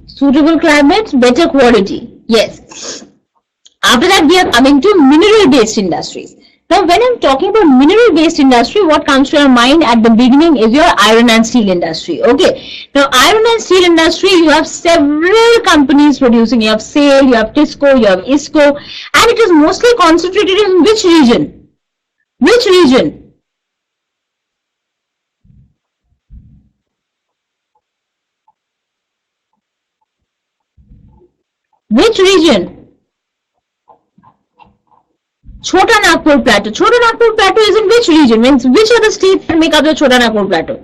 Suitable climates, better quality. Yes. After that, we are coming to mineral-based industries. Now, when I'm talking about mineral-based industry, what comes to your mind at the beginning is your iron and steel industry. Okay. Now, iron and steel industry, you have several companies producing. You have SAIL, you have TISCO, you have ISCO, and it is mostly concentrated in which region? Which region? Which region? Chota Nagpur Plateau. Chota Nagpur Plateau is in which region? Means which are the states that make up the Chota Nagpur Plateau?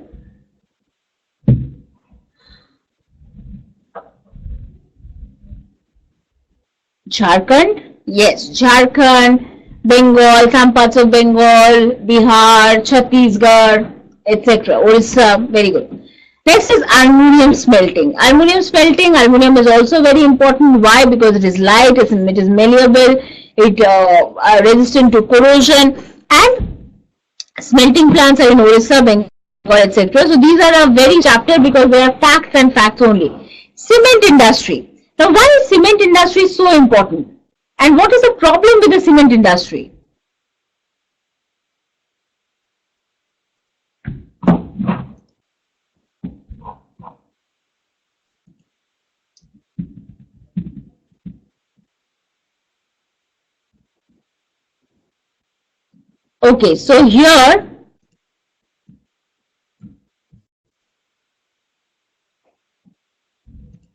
Jharkhand? Yes, Jharkhand, Bengal, some parts of Bengal, Bihar, Chhattisgarh, etc. Orissa, very good. Next is aluminium smelting. Aluminium is also very important. Why? Because it is light, it is malleable, it resistant to corrosion, and smelting plants are in Orissa, Bengal, etc. So these are a very chapter because they are facts and facts only. Cement industry. Now why is cement industry so important? And what is the problem with the cement industry? Okay, so here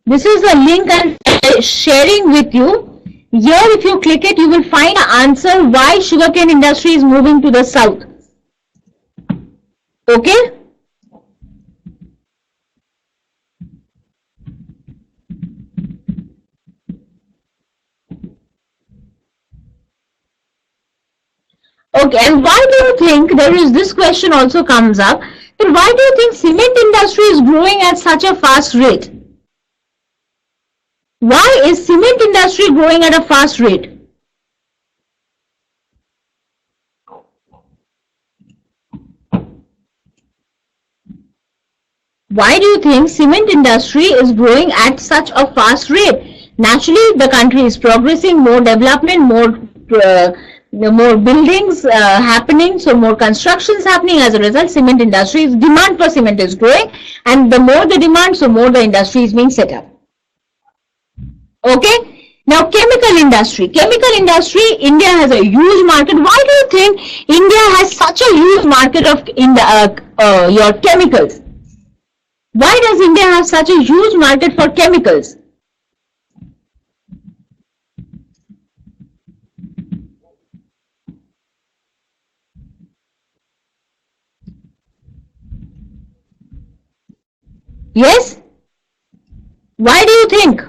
this is a link I'm sharing with you. Here if you click it, you will find the answer why sugarcane industry is moving to the south. Okay? Okay, and why do you think, there is this question also comes up, that why do you think cement industry is growing at such a fast rate? Why is cement industry growing at a fast rate? Why do you think cement industry is growing at such a fast rate? Naturally, the country is progressing, more development, more buildings happening, so more constructions happening. As a result, cement industry's demand for cement is growing, and the more the demand, so more the industry is being set up. Okay. Now, chemical industry. Chemical industry, India has a huge market. Why do you think India has such a huge market of your chemicals? Why does India have such a huge market for chemicals? Yes? Why do you think?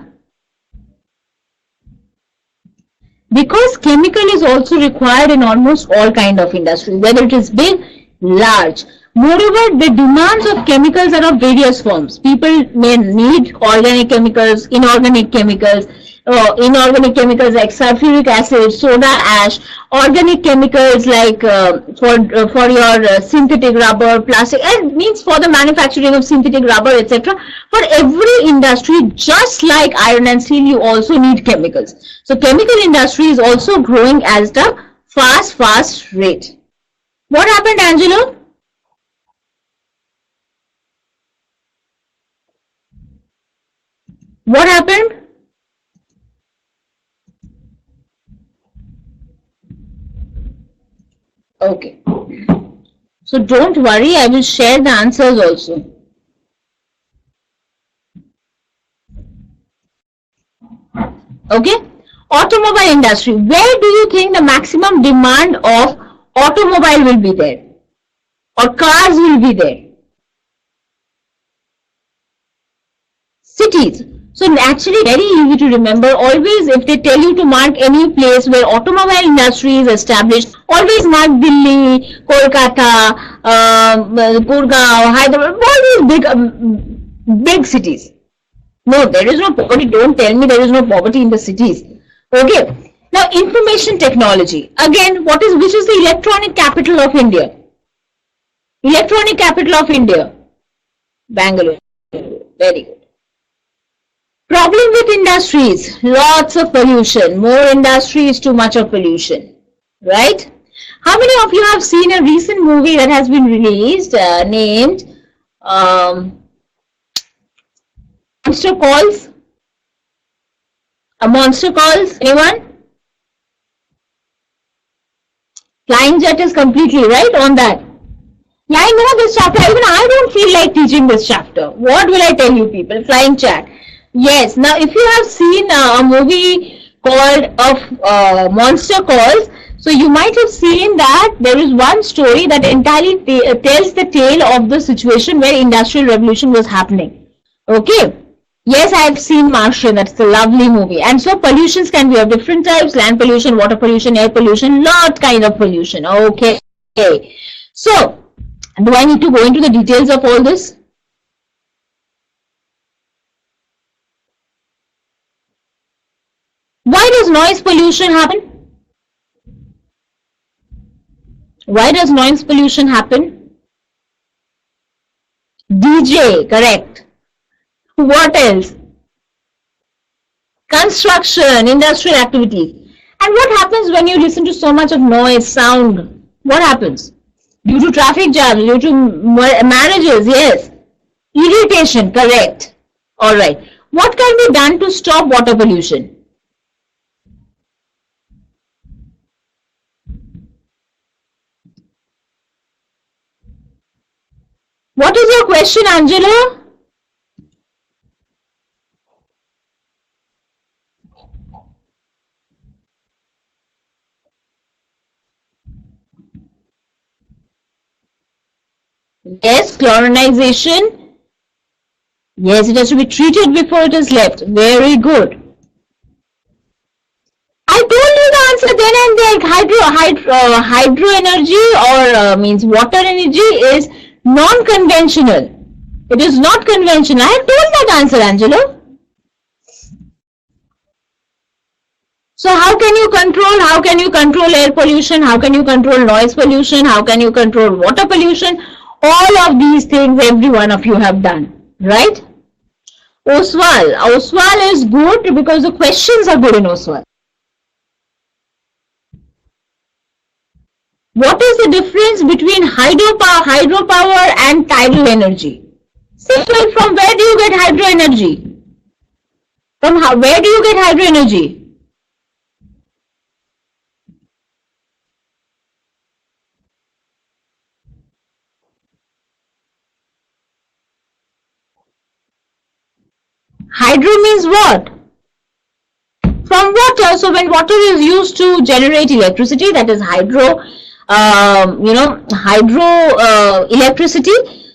Because chemical is also required in almost all kind of industry, whether it is big, large. Moreover, the demands of chemicals are of various forms. People may need organic chemicals, inorganic chemicals, like sulfuric acid, soda ash, organic chemicals like for your synthetic rubber, plastic, and means for the manufacturing of synthetic rubber, etc. For every industry, just like iron and steel, you also need chemicals. So chemical industry is also growing at a fast rate. What happened, Angelo? What happened? Okay. So don't worry, I will share the answers also. Okay. Automobile industry. Where do you think the maximum demand of automobile will be there? Or cars will be there? Cities. So actually very easy to remember. Always if they tell you to mark any place where automobile industry is established, always mark Delhi, Kolkata, Gurgaon, Hyderabad, all these big cities. No, there is no poverty. Don't tell me there is no poverty in the cities. Okay. Now information technology. Again, which is the electronic capital of India? Electronic capital of India. Bangalore. Very good. Problem with industries, lots of pollution. More industries, too much of pollution. Right? How many of you have seen a recent movie that has been released named Monster Calls? A Monster Calls? Anyone? Flying Jet is completely right on that. Yeah, I know this chapter. Even I don't feel like teaching this chapter. What will I tell you people? Flying Chat. Yes. Now, if you have seen a movie called Monster Calls, so you might have seen that there is one story that entirely tells the tale of the situation where Industrial Revolution was happening. Okay. Yes, I have seen Martian. That's a lovely movie. And so pollutions can be of different types: land pollution, water pollution, air pollution, lot kind of pollution. Okay. So, do I need to go into the details of all this? Why does noise pollution happen? Why does noise pollution happen? DJ, correct. What else? Construction, industrial activity. And what happens when you listen to so much of noise, sound? What happens? Due to traffic jams, due to marriages, yes. Irritation, correct. Alright. What can be done to stop water pollution? What is your question, Angela? Yes, chlorinization. Yes, it has to be treated before it is left. Very good. I told you the answer then and there. Hydro energy or means water energy is non-conventional. It is not conventional. I told that answer, Angelo. So how can you control? How can you control air pollution? How can you control noise pollution? How can you control water pollution? All of these things every one of you have done, right? Oswal. Oswal is good because the questions are good in Oswal. What is the difference between hydropower and tidal energy? Simple. From where do you get hydro energy? Where do you get hydro energy? Hydro means what? From water. So when water is used to generate electricity, that is hydro, electricity.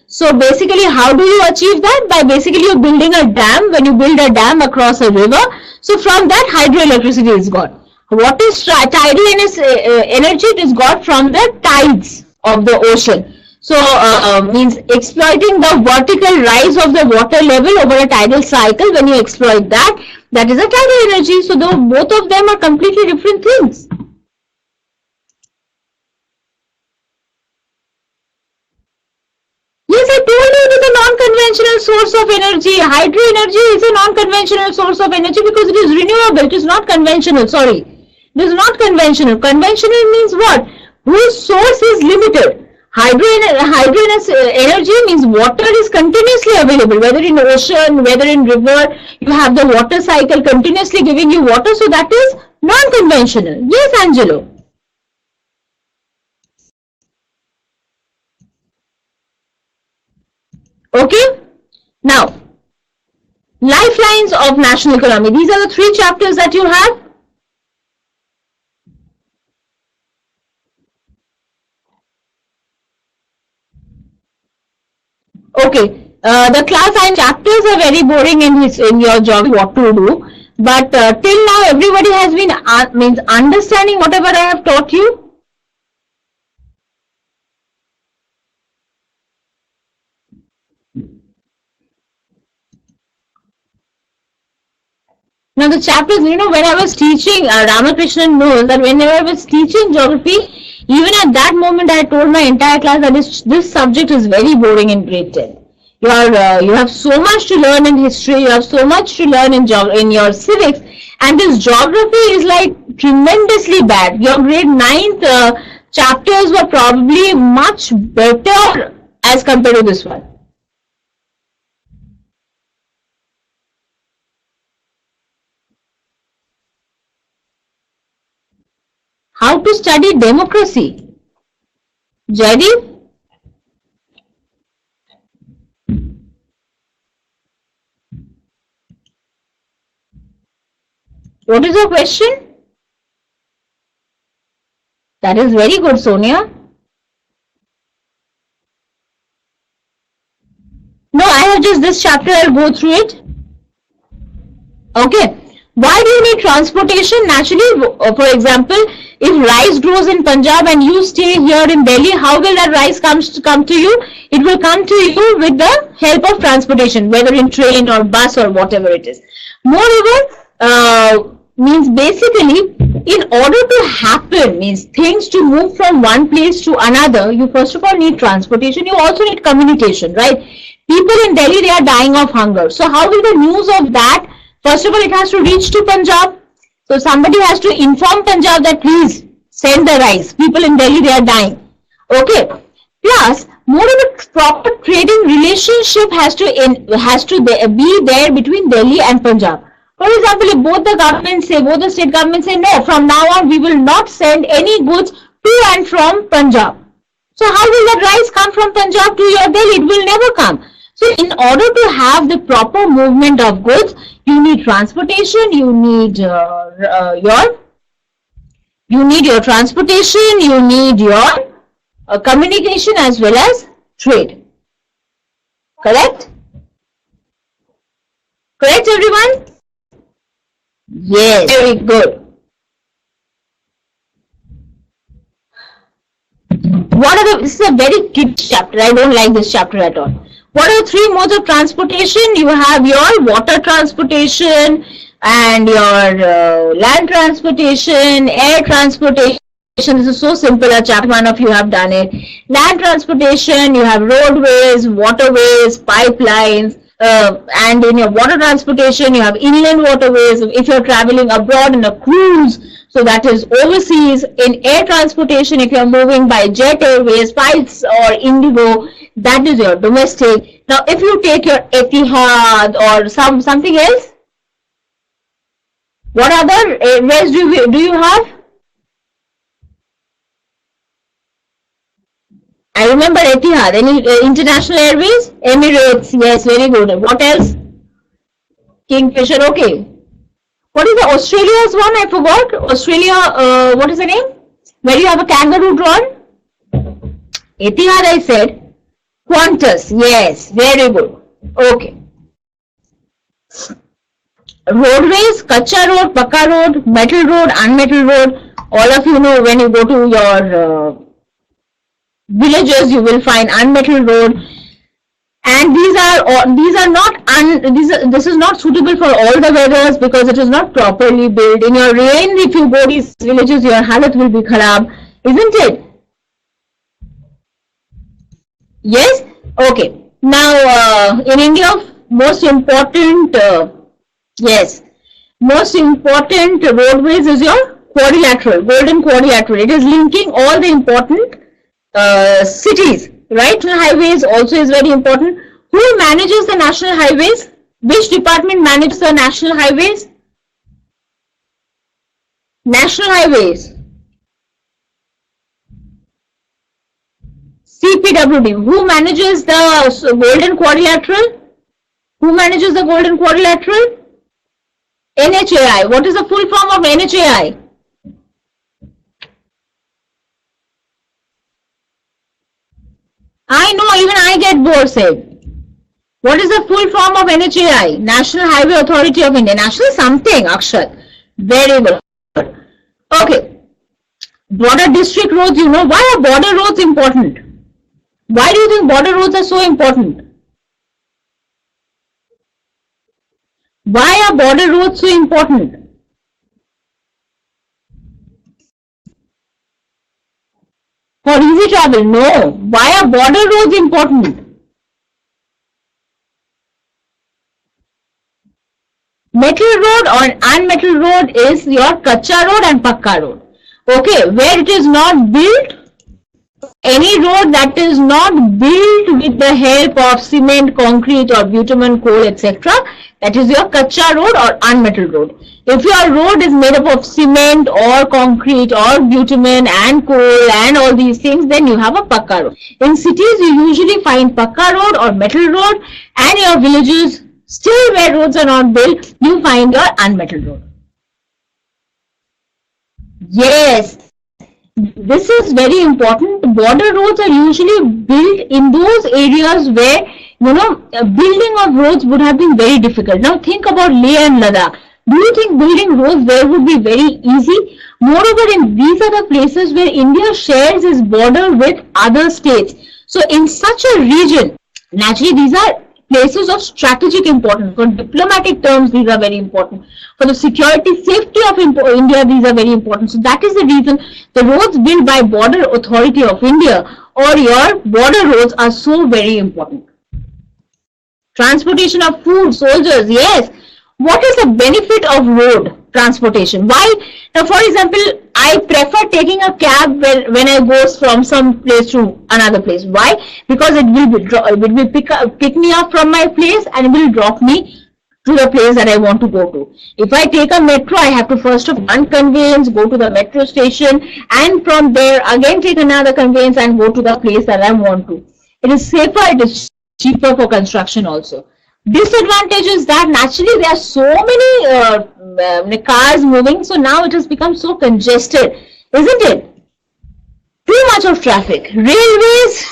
So basically, how do you achieve that? By basically you building a dam. When you build a dam across a river, so from that hydroelectricity is got. What is tidal energy? It is got from the tides of the ocean. So means exploiting the vertical rise of the water level over a tidal cycle. When you exploit that, that is a tidal energy. So both of them are completely different things. Yes, I told you it is a non-conventional source of energy. Hydro energy is a non-conventional source of energy because it is renewable. It is not conventional. Sorry. It is not conventional. Conventional means what? Whose source is limited. Hydro energy means water is continuously available, whether in ocean, whether in river, you have the water cycle continuously giving you water, so that is non-conventional. Yes, Angelo. Okay. Now, lifelines of national economy. These are the 3 chapters that you have. Okay, the class and chapters are very boring in your job, what to do. But till now, everybody has been means understanding whatever I have taught you. Now the chapters, when I was teaching, Ramakrishnan knows that whenever I was teaching geography, even at that moment I told my entire class that this subject is very boring in grade 10. You have so much to learn in history, you have so much to learn in your civics, and this geography is like tremendously bad. Your grade 9th chapters were probably much better as compared to this one. How to study democracy? Jaideep? What is your question? That is very good, Sonia. No, I have just this chapter, I'll go through it. Okay. Why do you need transportation? Naturally, for example, if rice grows in Punjab and you stay here in Delhi, how will that rice come to you? It will come to you with the help of transportation, whether in train or bus or whatever it is. Moreover, means basically, in order to happen, means things to move from one place to another, you first of all need transportation, you also need communication, right? People in Delhi, they are dying of hunger. So how will the news of that? First of all, it has to reach to Punjab. So somebody has to inform Punjab that please send the rice. People in Delhi, they are dying. Okay. Plus, moreover, proper trading relationship has to be there between Delhi and Punjab. For example, if both the state governments say, no, from now on we will not send any goods to and from Punjab. So how will that rice come from Punjab to your Delhi? It will never come. So in order to have the proper movement of goods, you need transportation, you need your transportation, you need your communication as well as trade. Correct? Correct, everyone? Yes, very good. This is a very kid chapter. I don't like this chapter at all. What are the three modes of transportation? You have your water transportation and your land transportation, air transportation. This is so simple. A chapter, one of you have done it. Land transportation, you have roadways, waterways, pipelines, and in your water transportation, you have inland waterways. If you're traveling abroad in a cruise, so that is overseas. In air transportation, if you're moving by jet airways, flights or Indigo, that is your domestic. Now, if you take your Etihad or something else, what other airways do you have? I remember Etihad. Any international airways? Emirates. Yes, very good. What else? Kingfisher. Okay. What is the Australia's one? I forgot. Australia, what is the name? Where you have a kangaroo drawn? Etihad, I said. Qantas. Yes, very good. Okay. Roadways, Kacha road, Pakka road, metal road, unmetal road. All of you know when you go to your villages, you will find unmetal road. And this is not suitable for all the weathers because it is not properly built. In your rain, if you go these villages, your halat will be kharab, isn't it? Yes? Okay. Now, in India, most important roadways is your quadrilateral, golden quadrilateral. It is linking all the important cities. Right? National highways also is very important. Who manages the national highways? Which department manages the national highways? National highways. CPWD. Who manages the golden quadrilateral? Who manages the golden quadrilateral? NHAI. What is the full form of NHAI? I know, even I get bored said. What is the full form of NHAI? National Highway Authority of India. National something, Akshat. Very good. Okay. Border district roads, you know. Why are border roads important? Why do you think border roads are so important? Why are border roads so important? For easy travel? No. Why are border roads important? Metal road or unmetal road is your Kacha road and Pakka road. Okay, where it is not built, any road that is not built with the help of cement, concrete or bitumen, coal, etc., that is your Kacha road or unmetal road. If your road is made up of cement or concrete or bitumen and coal and all these things, then you have a Pakka road. In cities, you usually find Pakka road or metal road, and your villages, still where roads are not built, you find your unmetal road. Yes, this is very important. Border roads are usually built in those areas where, you know, building of roads would have been very difficult. Now think about Leh and Ladakh. Do you think building roads there would be very easy? Moreover, these are the places where India shares its border with other states. So in such a region, naturally these are places of strategic importance. For diplomatic terms, these are very important. For the security, safety of India, these are very important. So that is the reason the roads built by Border Authority of India or your border roads are so very important. Transportation of food, soldiers, yes. What is the benefit of road transportation? Why? Now, for example, I prefer taking a cab when I go from some place to another place. Why? Because it will pick me up from my place and it will drop me to the place that I want to go to. If I take a metro, I have to first of one conveyance, go to the metro station, and from there again take another conveyance and go to the place that I want to. It is safer, it is cheaper for construction also. Disadvantage is that naturally there are so many cars moving, so now it has become so congested, isn't it? Too much of traffic. Railways,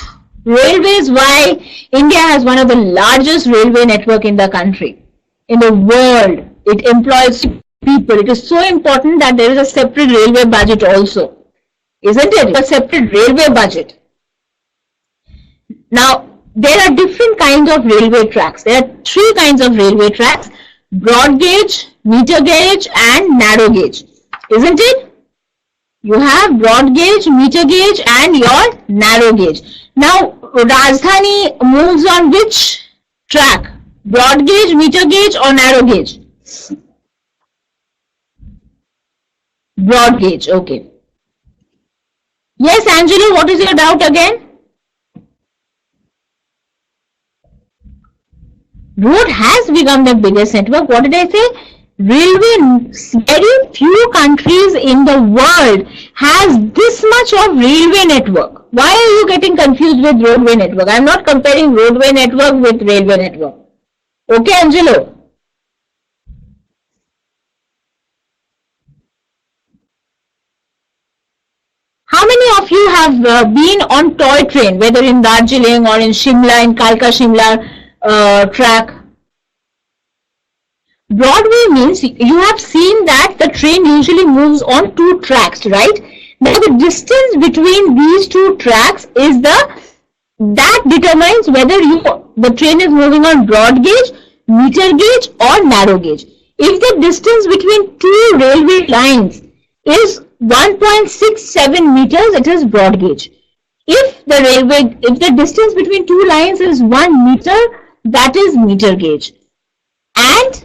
why? India has one of the largest railway network in the country, in the world. It employs people. It is so important that there is a separate railway budget also, isn't it? A separate railway budget. Now, there are different kinds of railway tracks. There are three kinds of railway tracks: broad gauge, meter gauge, and narrow gauge. Isn't it? You have broad gauge, meter gauge, and your narrow gauge. Now, Rajdhani moves on which track? Broad gauge, meter gauge, or narrow gauge? Broad gauge, okay. Yes, Angelo, what is your doubt again? Road has become the biggest network. What did I say? Railway, very few countries in the world has this much of railway network. Why are you getting confused with roadway network? I am not comparing roadway network with railway network. Okay, Angelo? How many of you have been on toy train, whether in Darjeeling or in Shimla, in Kalka Shimla track? Broadway means you have seen that the train usually moves on two tracks, right? Now the distance between these two tracks is that determines whether the train is moving on broad gauge, meter gauge, or narrow gauge. If the distance between two railway lines is 1.67 meters, it is broad gauge. If the distance between two lines is 1 meter, that is meter gauge. And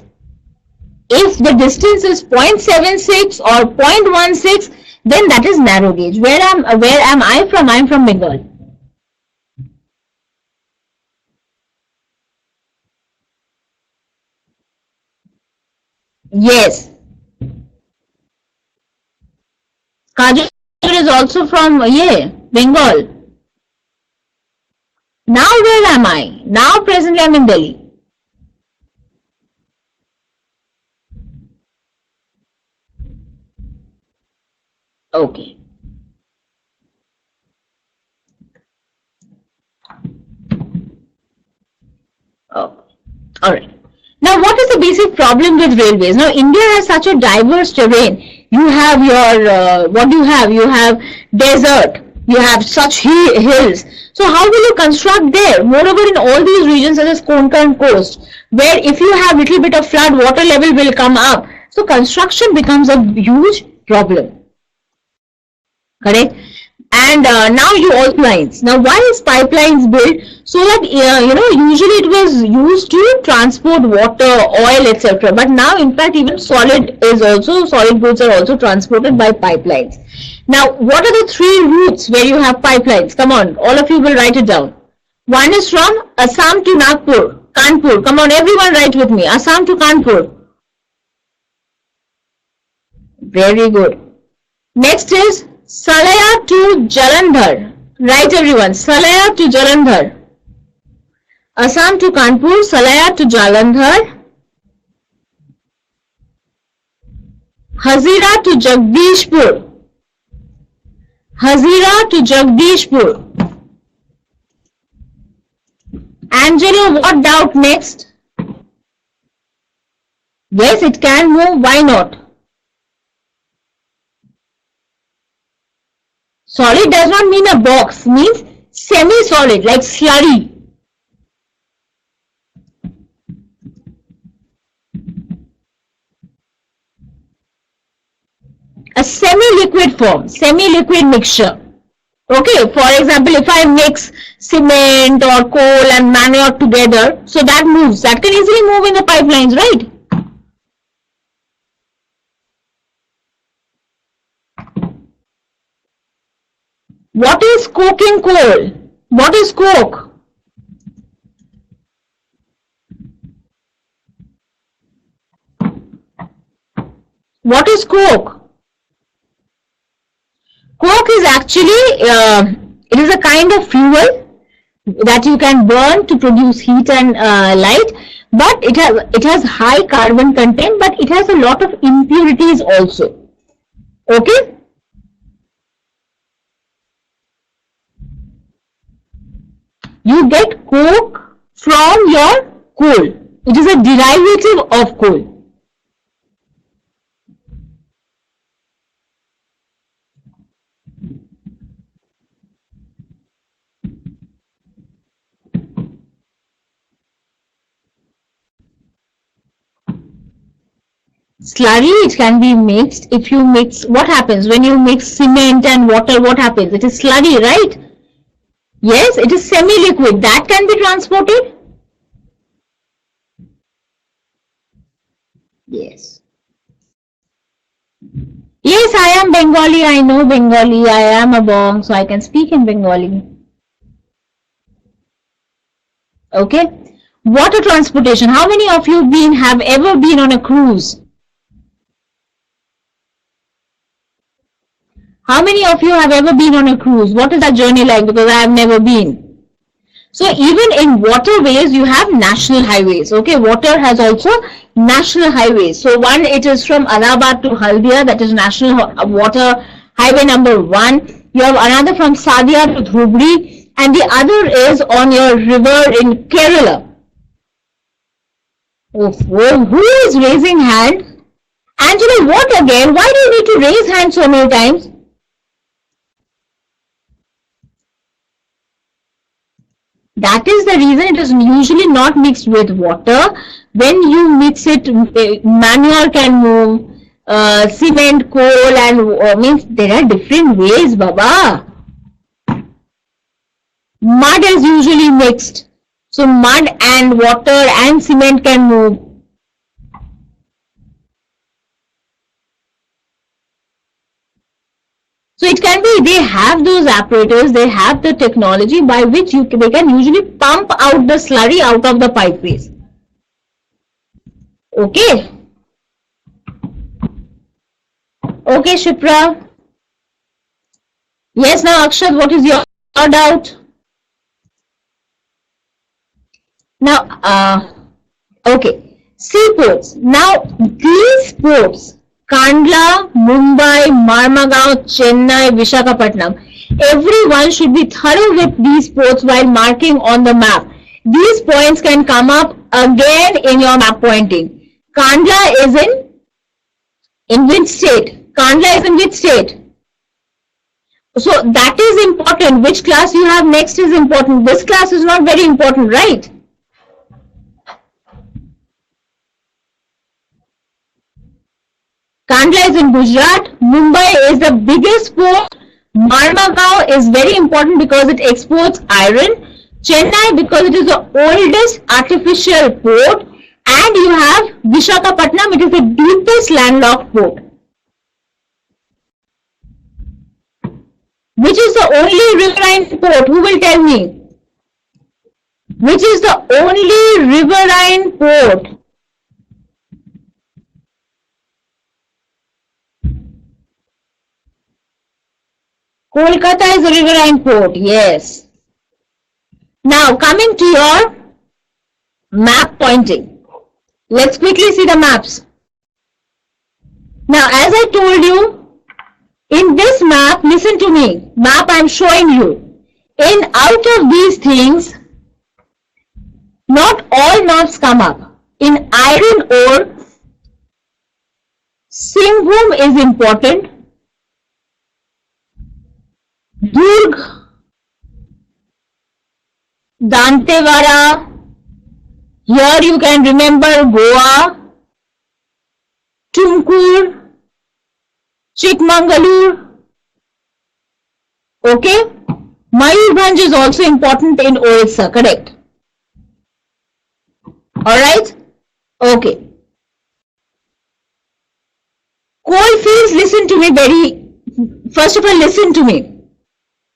if the distance is 0.76 or 0.16, then that is narrow gauge. Where am I from? I am from Bengal. Yes. Kajal is also from Bengal. Now where am I? Now presently I am in Delhi. Okay. Oh, all right. Now, what is the basic problem with railways? Now, India has such a diverse terrain. You have your, what do you have? You have desert. You have such hills. So, how will you construct there? Moreover, in all these regions such as Konkan coast, where if you have little bit of flood, water level will come up. So, construction becomes a huge problem. Correct? And now you all pipelines. Now, why is pipelines built? So that usually it was used to transport water, oil, etc. But now, in fact, even solid goods are also transported by pipelines. Now, what are the three routes where you have pipelines? Come on, all of you will write it down. One is from Assam to Nagpur, Kanpur. Come on, everyone write with me. Assam to Kanpur. Very good. Next is Salaya to Jalandhar. Write everyone. Salaya to Jalandhar. Assam to Kanpur, Salaya to Jalandhar. Hazira to Jagdishpur. Hazira to Jagdishpur. Angelo, what doubt next? Yes, it can move. Why not? Solid does not mean a box, means semi-solid, like slurry. A semi-liquid form, semi-liquid mixture. Okay, for example, if I mix cement or coal and manure together, so that moves. That can easily move in the pipelines, right? What is coking coal? What is coke? What is coke? Coke is actually, it is a kind of fuel that you can burn to produce heat and light, but it has high carbon content, but it has a lot of impurities also. Okay? You get coke from your coal. It is a derivative of coal. Slurry, it can be mixed. If you mix, what happens when you mix cement and water? What happens? It is slurry, right? Yes, it is semi-liquid. That can be transported. Yes. Yes, I am Bengali. I know Bengali. I am a Bong, so I can speak in Bengali. Okay. Water transportation. How many of you have ever been on a cruise? How many of you have ever been on a cruise? What is that journey like? Because I have never been. So even in waterways, you have national highways. Okay, water has also national highways. So one, it is from Allahabad to Haldia, that is national water highway number 1. You have another from Sadia to Dhubri, and the other is on your river in Kerala. Oh, who is raising hand? Angela, what again? Why do you need to raise hand so many times? That is the reason it is usually not mixed with water. When you mix it, manure can move, cement, coal, and means there are different ways, Baba. Mud is usually mixed. So mud and water and cement can move. So it can be, they have those apparatus, they have the technology by which they can usually pump out the slurry out of the pipeways. Okay. Okay, Shipra. Yes, now Akshat, what is your doubt? Now, okay, seaports. Now, these ports, Kandla, Mumbai, Marmagaon, Chennai, Visakhapatnam, everyone should be thorough with these ports while marking on the map. These points can come up again in your map pointing. Kandla is in which state? Kandla is in which state? So that is important. Which class you have next is important. This class is not very important, right? Kandla is in Gujarat. Mumbai is the biggest port. Marmagaon is very important because it exports iron. Chennai because it is the oldest artificial port. And you have Visakhapatnam, it is the deepest landlocked port. Which is the only riverine port? Who will tell me? Which is the only riverine port? Kolkata is a riverine port, yes. Now coming to your map pointing. Let's quickly see the maps. Now as I told you, in this map, listen to me, map I am showing you. In out of these things, not all maps come up. In iron ore, Singhbhum is important. Durg, Dantewada, here you can remember Goa, Tumkur, Chikmagalur, okay, Mayurbhanj is also important in Orissa, correct? Alright? Okay. Coalfields, listen to me first of all, listen to me.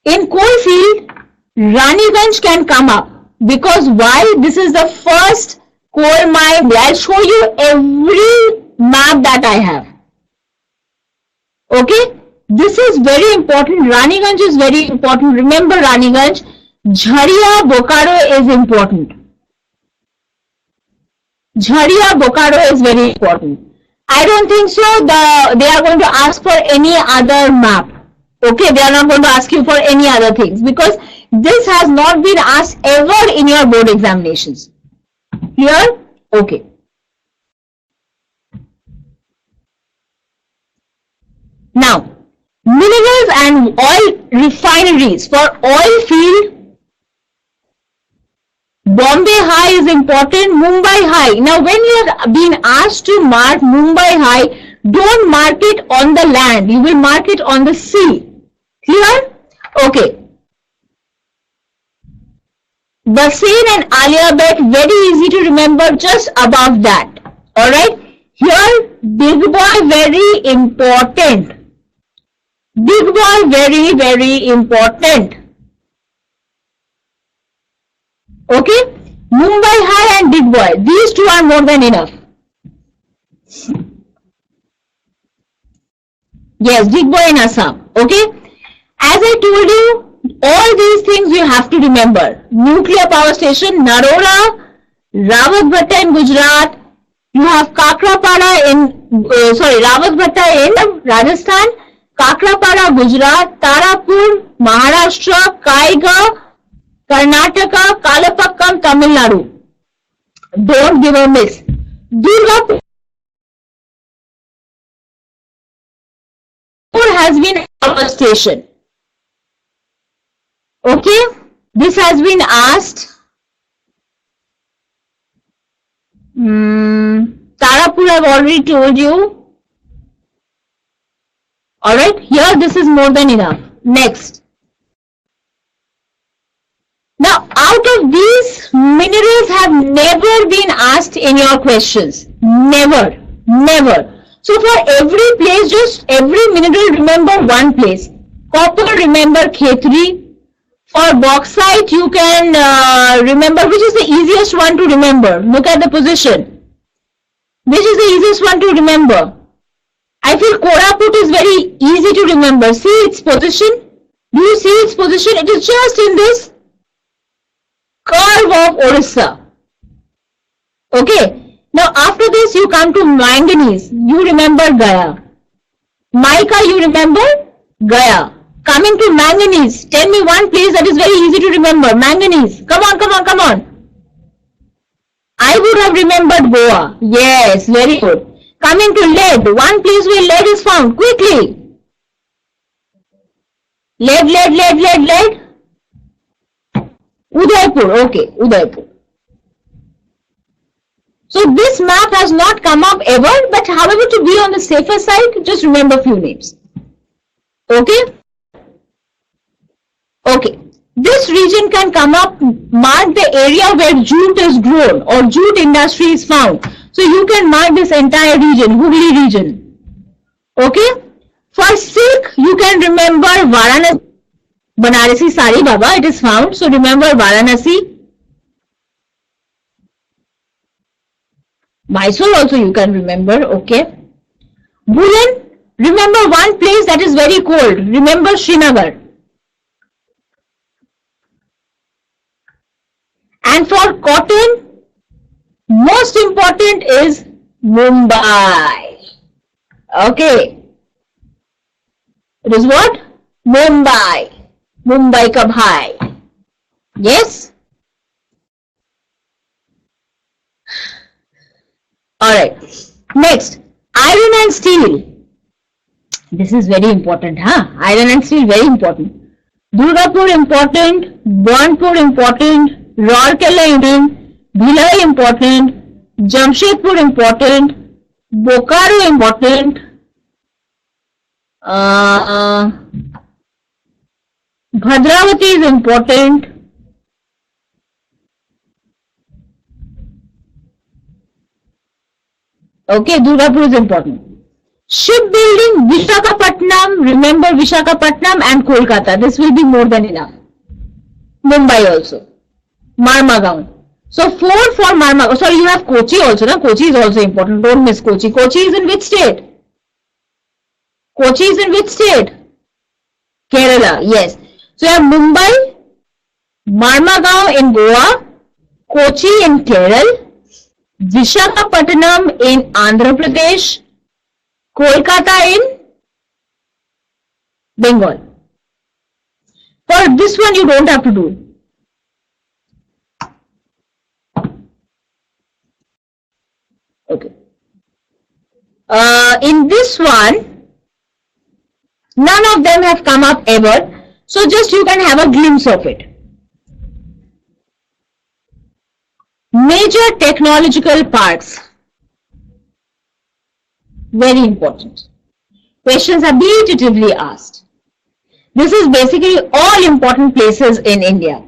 In coalfield, Raniganj can come up because why? This is the first coal mine. I'll show you every map that I have. Okay? This is very important. Raniganj is very important. Remember Raniganj. Jharia, Bokaro is important. Jharia, Bokaro is very important. I don't think so. They are going to ask for any other map. Okay, they are not going to ask you for any other things because this has not been asked ever in your board examinations. Clear? Okay. Now, minerals and oil refineries. For oil field, Bombay High is important, Mumbai High. Now, when you are being asked to mark Mumbai High, don't mark it on the land. You will mark it on the sea. Clear? Okay. Bassein and Aliabad, very easy to remember, just above that. Alright? Here, Big Boy, very important. Big Boy, very, very important. Okay? Mumbai High and Big Boy, these two are more than enough. Yes, Big Boy in Assam. Okay? As I told you, all these things you have to remember. Nuclear power station, Narora, Rawatbhatta in Gujarat. You have Kakrapara in, Rawatbhatta in Rajasthan, Kakrapara, Gujarat, Tarapur, Maharashtra, Kaiga, Karnataka, Kalapakkam, Tamil Nadu. Don't give a miss. Durgapur has been our station. Okay, this has been asked. Tarapur I've already told you. Alright, here this is more than enough. Next. Now, out of these, minerals have never been asked in your questions. Never. Never. So for every place, just every mineral, remember one place. Copper, remember Khetri. For bauxite, you can remember, which is the easiest one to remember. Look at the position. Which is the easiest one to remember? I feel Koraput is very easy to remember. See its position? Do you see its position? It is just in this curve of Orissa. Okay. Now after this you come to manganese. You remember Gaya. Mica, you remember Gaya. Coming to manganese. Tell me one place that is very easy to remember. Manganese. Come on, come on, come on. I would have remembered Goa. Yes, very good. Coming to lead. One place where lead is found. Quickly. Lead, lead, lead, lead, lead. Udaipur. Okay, Udaipur. So this map has not come up ever, but however, to be on the safer side, just remember few names. Okay? Okay. This region can come up, mark the area where jute is grown or jute industry is found. So you can mark this entire region, Hooghly region. Okay? For silk, you can remember Varanasi, Banarasi Sari Baba, it is found. So remember Varanasi. Mysore also you can remember. Okay? Woolen, remember one place that is very cold. Remember Srinagar. And for cotton, most important is Mumbai. Okay. It is what? Mumbai. Mumbai ka bhai. Yes? Alright. Next, iron and steel. This is very important, huh? Iron and steel, very important. Durgapur important, Burnpur important, Rourkela important, Bhilai important, Jamshedpur important, Bokaro important, Bhadravati is important. Okay, Durgapur is important. Shipbuilding, Visakhapatnam, remember Visakhapatnam and Kolkata. This will be more than enough. Mumbai also. Marmagaon. So 4 for Marmagaon. Sorry, you have Kochi also. Na? Kochi is also important. Don't miss Kochi. Kochi is in which state? Kochi is in which state? Kerala. Yes. So you have Mumbai, Marmagaon in Goa, Kochi in Kerala, Visakhapatnam in Andhra Pradesh, Kolkata in Bengal. For this one you don't have to do. Okay. In this one, none of them have come up ever. So just you can have a glimpse of it. Major technological parks. Very important. Questions are repetitively asked. This is basically all important places in India.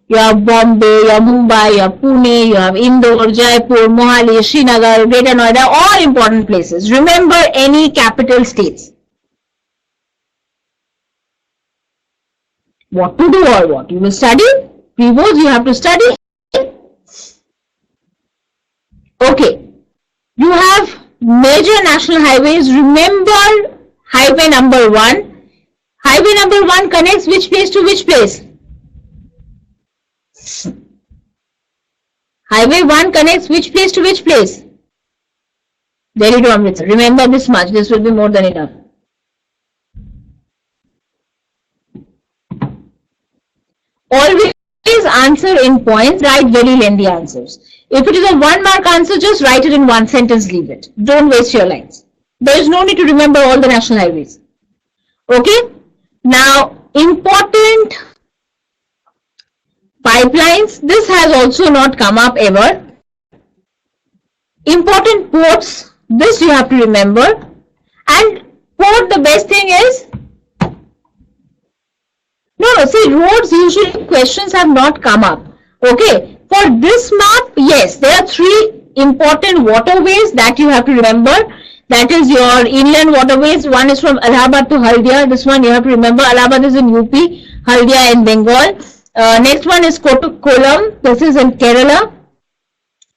You have Bombay, you have Mumbai, you have Pune, you have Indore, Jaipur, Mohali, Srinagar, Greater Noida, all important places. Remember any capital states. What to do or what? You will study. Pre-boards you have to study. Okay. You have major national highways. Remember highway number 1. Highway number 1 connects which place to which place? Highway 1 connects which place to which place? Delhi to Amritsar. Remember this much. This will be more than enough. Always answer in points. Write very lengthy answers. If it is a 1 mark answer, just write it in 1 sentence. Leave it. Don't waste your lines. There is no need to remember all the national highways. Okay. Now, important pipelines. This has also not come up ever. Important ports. This you have to remember. And port, the best thing is, no, see, roads usually questions have not come up. Okay. For this map, yes, there are 3 important waterways that you have to remember. That is your inland waterways. One is from Allahabad to Haldia. This one you have to remember. Allahabad is in UP, Haldia in Bengal. Next one is Kolam. This is in Kerala.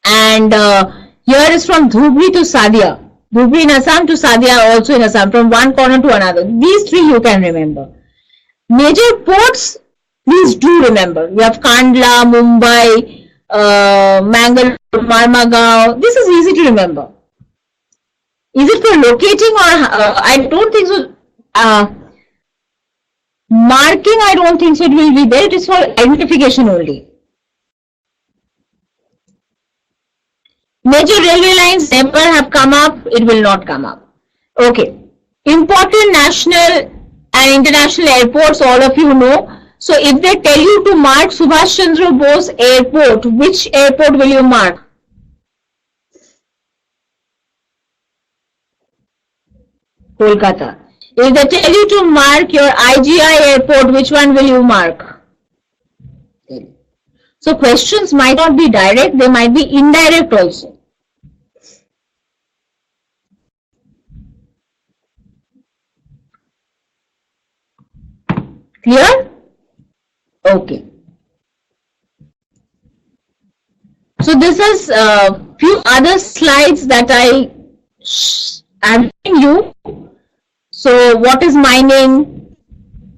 And here is from Dhubri to Sadia. Dhubri in Assam to Sadia also in Assam. From one corner to another. These 3 you can remember. Major ports, please do remember. You have Kandla, Mumbai, Mangalore, Marmagaon. This is easy to remember. Is it for locating or I don't think so. Marking, I don't think so it will be there. It is for identification only. Major railway lines never have come up. It will not come up. Okay. Important national and international airports, all of you know. So if they tell you to mark Subhash Chandra Bose Airport, which airport will you mark? Kolkata. If they tell you to mark your IGI airport, which one will you mark? So questions might not be direct, they might be indirect also. Clear? Okay. So this is a few other slides that I am giving you. So what is mining?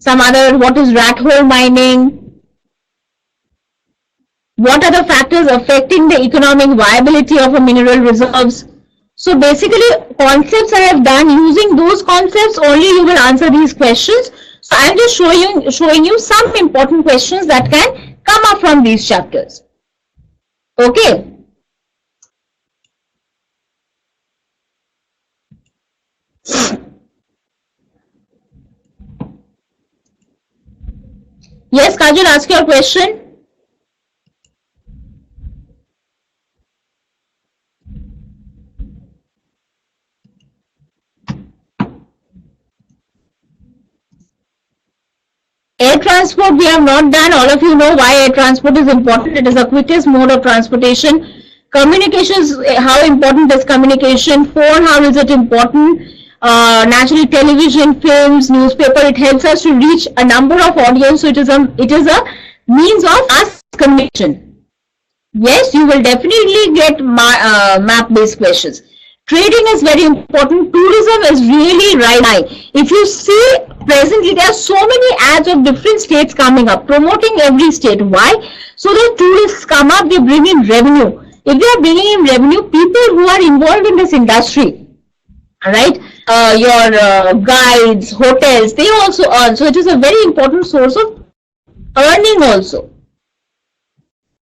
Some other, what is rat hole mining? What are the factors affecting the economic viability of a mineral reserves? So basically concepts I have done. Using those concepts only you will answer these questions. So I am just showing you some important questions that can come up from these chapters. Okay. Yes, Kajal, ask your question. Air transport we have not done. All of you know why air transport is important. It is the quickest mode of transportation. Communications, how important is communication? Phone, how is it important? Naturally, television, films, newspaper, it helps us to reach a number of audience. So it is a means of mass communication. Yes, you will definitely get map-based questions. Trading is very important. Tourism is really right high. If you see presently, there are so many ads of different states coming up, promoting every state. Why? So that tourists come up, they bring in revenue. If they are bringing in revenue, people who are involved in this industry, all right, your guides, hotels, they also earn. So it is a very important source of earning also.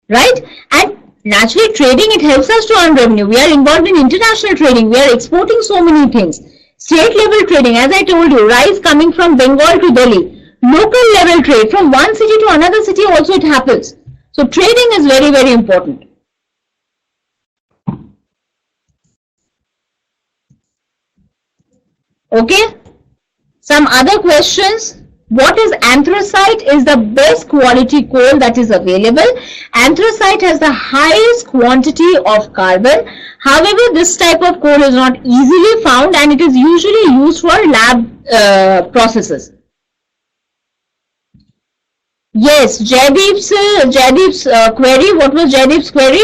Right? And naturally trading, it helps us to earn revenue. We are involved in international trading. We are exporting so many things. State level trading, as I told you, rice coming from Bengal to Delhi. Local level trade, from one city to another city also it happens. So trading is very, very important. Okay? Some other questions. What is anthracite? Is the best quality coal that is available. Anthracite has the highest quantity of carbon. However, this type of coal is not easily found and it is usually used for lab processes. Yes, Jaideep's query. What was Jaideep's query?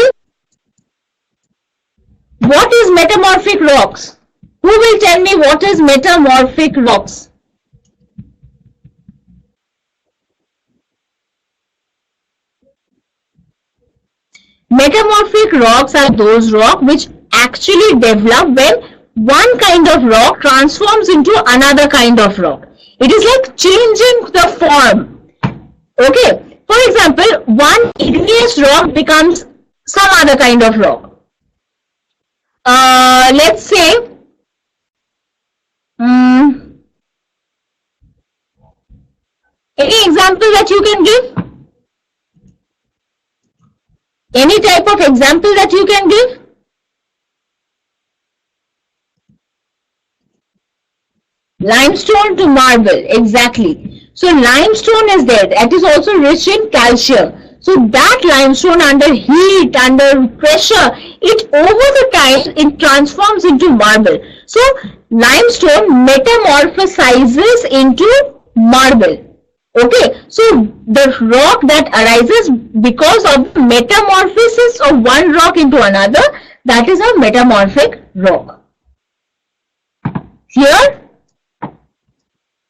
What is metamorphic rocks? Who will tell me what is metamorphic rocks? Metamorphic rocks are those rocks which actually develop when one kind of rock transforms into another kind of rock. It is like changing the form. Okay. For example, one igneous rock becomes some other kind of rock. Let's say any example that you can give? Any type of example that you can give? Limestone to marble, exactly. So limestone is there. That is also rich in calcium. So that limestone under heat, under pressure, it over the time, it transforms into marble. So limestone metamorphosizes into marble. Okay, so the rock that arises because of the metamorphosis of one rock into another, that is a metamorphic rock. Clear?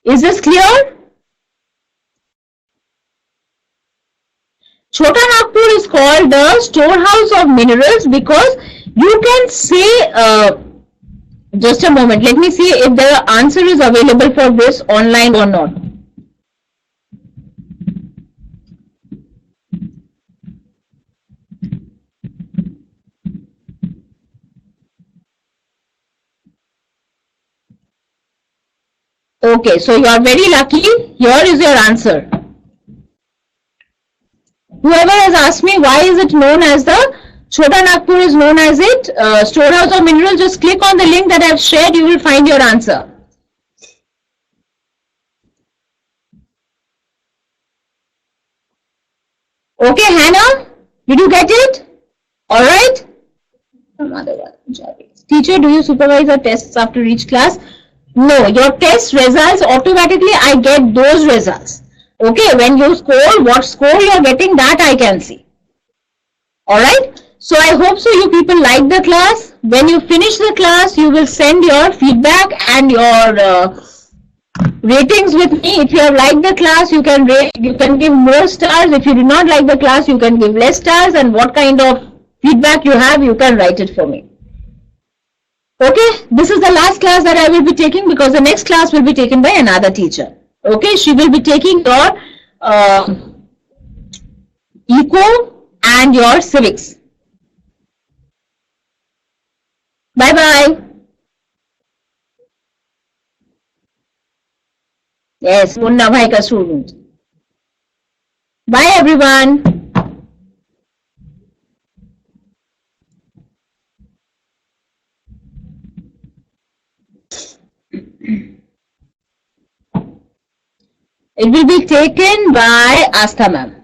Is this clear? Chota Nagpur is called the storehouse of minerals because you can say, just a moment, let me see if the answer is available for this online or not. Okay, so you are very lucky. Here is your answer. Whoever has asked me why is it known as the Chota Nagpur is known as it storehouse of minerals, just click on the link that I have shared. You will find your answer. Okay, Hannah, did you get it? All right. Teacher, do you supervise our tests after each class? No, your test results automatically I get those results. Okay, when you score, what score you are getting, that I can see. Alright, so I hope so you people like the class. When you finish the class, you will send your feedback and your ratings with me. If you have liked the class, you can rate, you can give more stars. If you do not like the class, you can give less stars, and what kind of feedback you have, you can write it for me. Okay, this is the last class that I will be taking because the next class will be taken by another teacher. Okay, she will be taking your eco and your civics. Bye-bye. Yes, Munna Bhai ka student. Bye everyone. It will be taken by Astha ma'am.